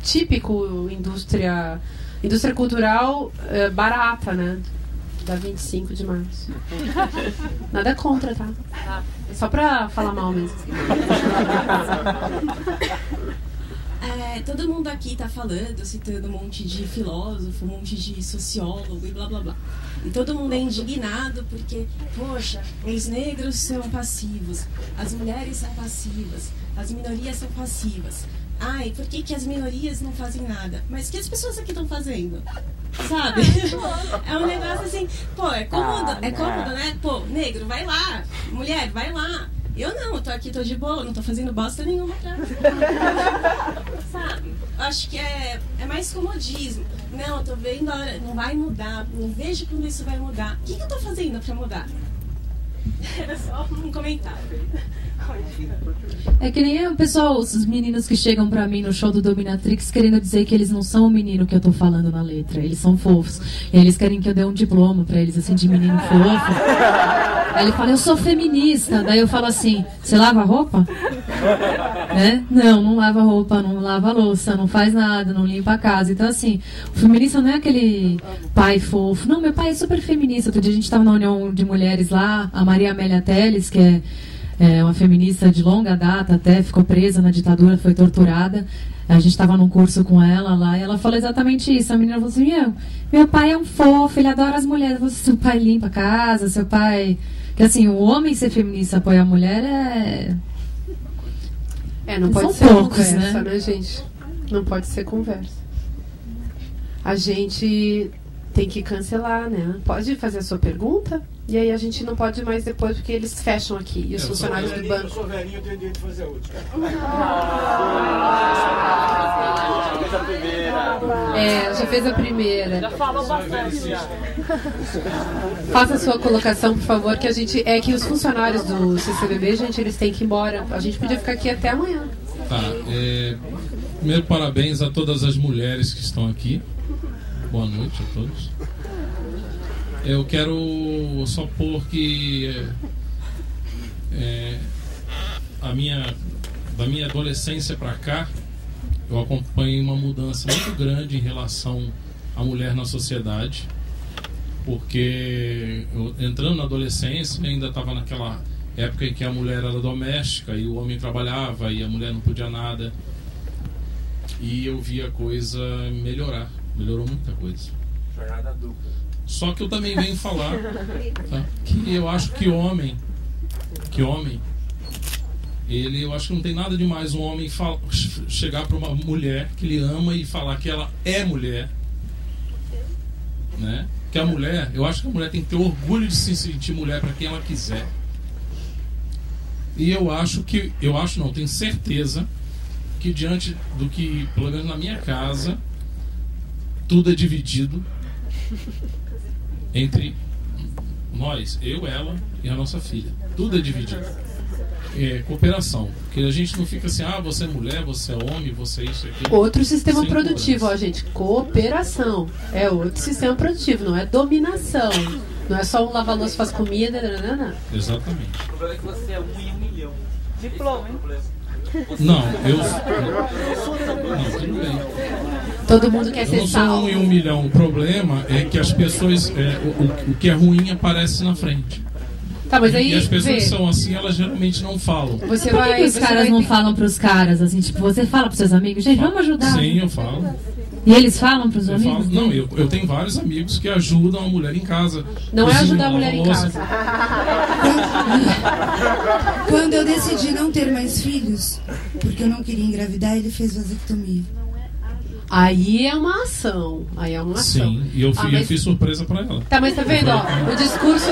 típico indústria cultural barata, né? Da 25 de março. Nada contra, tá? Só pra falar mal mesmo. Todo mundo aqui tá falando, citando um monte de filósofo, um monte de sociólogo e blá blá blá. E todo mundo é indignado porque, poxa, os negros são passivos, as mulheres são passivas, as minorias são passivas. Ai, por que as minorias não fazem nada? Mas o que as pessoas aqui estão fazendo? Sabe? É um negócio assim, é cômodo, né? Negro, vai lá, mulher, vai lá. Eu não, eu tô aqui, tô de boa, não tô fazendo bosta nenhuma pra... Sabe? Eu acho que é mais comodismo. Não, eu tô vendo a hora, não vai mudar, não vejo quando isso vai mudar. O que eu tô fazendo pra mudar? Era só um comentário. É que nem o pessoal, os meninos que chegam pra mim no show do Dominatrix querendo dizer que eles não são o menino que eu tô falando na letra, eles são fofos. E eles querem que eu dê um diploma pra eles, assim, de menino fofo. Aí ele fala, eu sou feminista. Daí eu falo assim, você lava a roupa? Né? Não lava roupa, não lava louça, não faz nada, não limpa a casa. Então, assim, o feminista não é aquele pai fofo. Não, meu pai é super feminista. Outro dia a gente estava na União de Mulheres lá, a Maria Amélia Teles, que é uma feminista de longa data, até ficou presa na ditadura, foi torturada. A gente estava num curso com ela lá e ela falou exatamente isso. A menina falou assim, meu pai é um fofo, ele adora as mulheres. Seu pai limpa a casa, seu pai... Que assim, o homem ser feminista apoiar a mulher não pode ser poucos, conversa, né, gente? Não pode ser conversa. A gente tem que cancelar, né? Pode fazer a sua pergunta? E aí a gente não pode mais depois, porque eles fecham aqui. E os funcionários do banco... Eu sou velhinho, eu tenho direito de fazer a última. Já fez a primeira. Já fez a primeira. Já falou bastante. Faça a sua colocação, por favor, que a gente... É que os funcionários do CCBB, gente, eles têm que ir embora. A gente podia ficar aqui até amanhã. Tá. Primeiro, parabéns a todas as mulheres que estão aqui. Boa noite a todos. Eu quero só pôr que da minha adolescência para cá, eu acompanhei uma mudança muito grande em relação à mulher na sociedade, porque eu, entrando na adolescência, ainda estava naquela época em que a mulher era doméstica e o homem trabalhava e a mulher não podia nada, e eu vi a coisa melhorou muita coisa. Jornada dupla. Só que eu também venho falar, tá, que eu acho que homem, eu acho que não tem nada demais um homem chegar para uma mulher que ele ama e falar que ela é mulher, né? Que a mulher, eu acho que a mulher tem que ter orgulho de se sentir mulher para quem ela quiser. E tenho certeza que diante do que, pelo menos na minha casa, tudo é dividido entre nós, eu, ela e a nossa filha. Tudo é dividido. Cooperação. Porque a gente não fica assim, você é mulher, você é homem, você é isso e aquilo. Outro sistema produtivo, ó, gente. Cooperação. É outro sistema produtivo, não é dominação. Não é só um lava-louça faz comida. Não. Exatamente. O problema é que você é 1 em 1 milhão. Diploma, hein? Não, tudo bem. Todo mundo quer ser salvo. Eu não sou 1 em 1 milhão. O problema é que as pessoas, o que é ruim aparece na frente. Tá, mas aí, e as pessoas que são assim, elas geralmente não falam. Por que os caras não falam pros caras, assim, tipo, você fala pros seus amigos, gente, vamos ajudar? Sim, eu falo. E eles falam pros amigos? Não, eu tenho vários amigos que ajudam a mulher em casa. Não é ajudar a mulher em casa. Quando eu decidi não ter mais filhos, porque eu não queria engravidar, ele fez vasectomia. Aí é uma ação. Sim, e eu fiz surpresa pra ela. Tá, mas tá vendo, ó, o discurso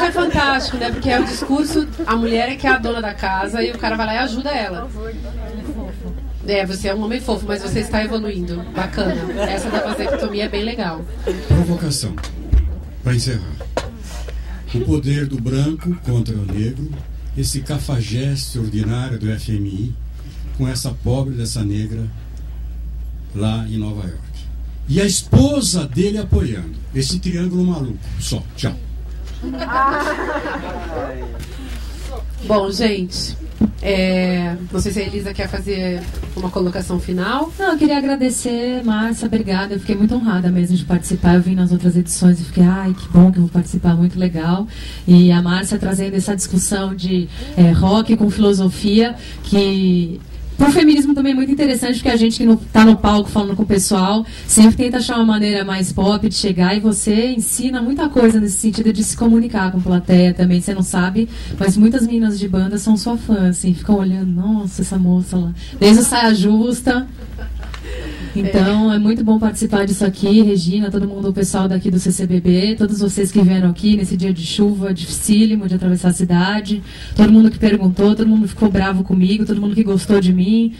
é fantástico, né? Porque é o discurso, a mulher é que é a dona da casa e o cara vai lá e ajuda ela. Você é um homem fofo, mas você está evoluindo. Bacana. Essa da vasectomia é bem legal. Provocação. Para encerrar. O poder do branco contra o negro, esse cafajeste ordinário do FMI, com essa pobre dessa negra lá em Nova York. E a esposa dele apoiando. Esse triângulo maluco. Só. Tchau. Bom, gente, não sei se a Elisa quer fazer uma colocação final. Não, eu queria agradecer, Márcia, obrigada. Eu fiquei muito honrada mesmo de participar. Eu vim nas outras edições e fiquei, que bom que eu vou participar, muito legal. E a Márcia trazendo essa discussão de rock com filosofia, que... O feminismo também é muito interessante, porque a gente que não está no palco falando com o pessoal sempre tenta achar uma maneira mais pop de chegar, e você ensina muita coisa nesse sentido de se comunicar com a plateia também. Você não sabe, mas muitas meninas de banda são sua fã, assim, ficam olhando, nossa, essa moça lá, desde o Saia Justa. Então é muito bom participar disso aqui, Regina, todo mundo, o pessoal daqui do CCBB, todos vocês que vieram aqui nesse dia de chuva dificílimo de atravessar a cidade, todo mundo que perguntou, todo mundo ficou bravo comigo, todo mundo que gostou de mim.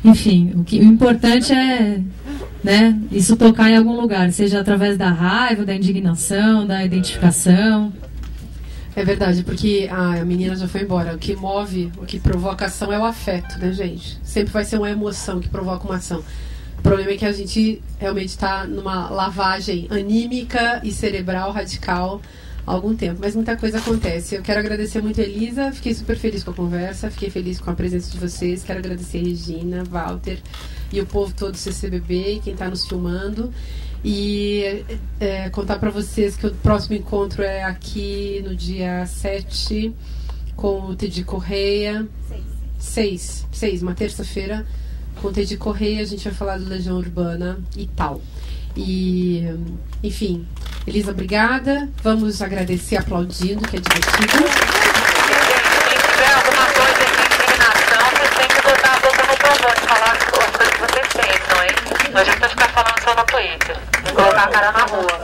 Enfim, o importante é, né, isso tocar em algum lugar, seja através da raiva, da indignação, da identificação. É verdade, porque a menina já foi embora. O que move, o que provoca ação é o afeto, né, gente? Sempre vai ser uma emoção que provoca uma ação. O problema é que a gente realmente está numa lavagem anímica e cerebral radical, algum tempo, mas muita coisa acontece. Eu quero agradecer muito a Elisa, fiquei super feliz com a conversa, fiquei feliz com a presença de vocês, quero agradecer a Regina, Walter e o povo todo do CCBB e quem está nos filmando. E contar para vocês que o próximo encontro é aqui no dia 7 com o Tedi Correia. 6, uma terça-feira com o Tedi Correia. A gente vai falar do Legião Urbana e tal. E, enfim, Elisa, obrigada. Vamos agradecer aplaudindo, que é divertido. Se tiver alguma coisa de indignação, vocês têm que botar a boca no trovão, falar as coisas que vocês pensam, hein? Não adianta ficar falando só no Twitter. Colocar a cara na rua.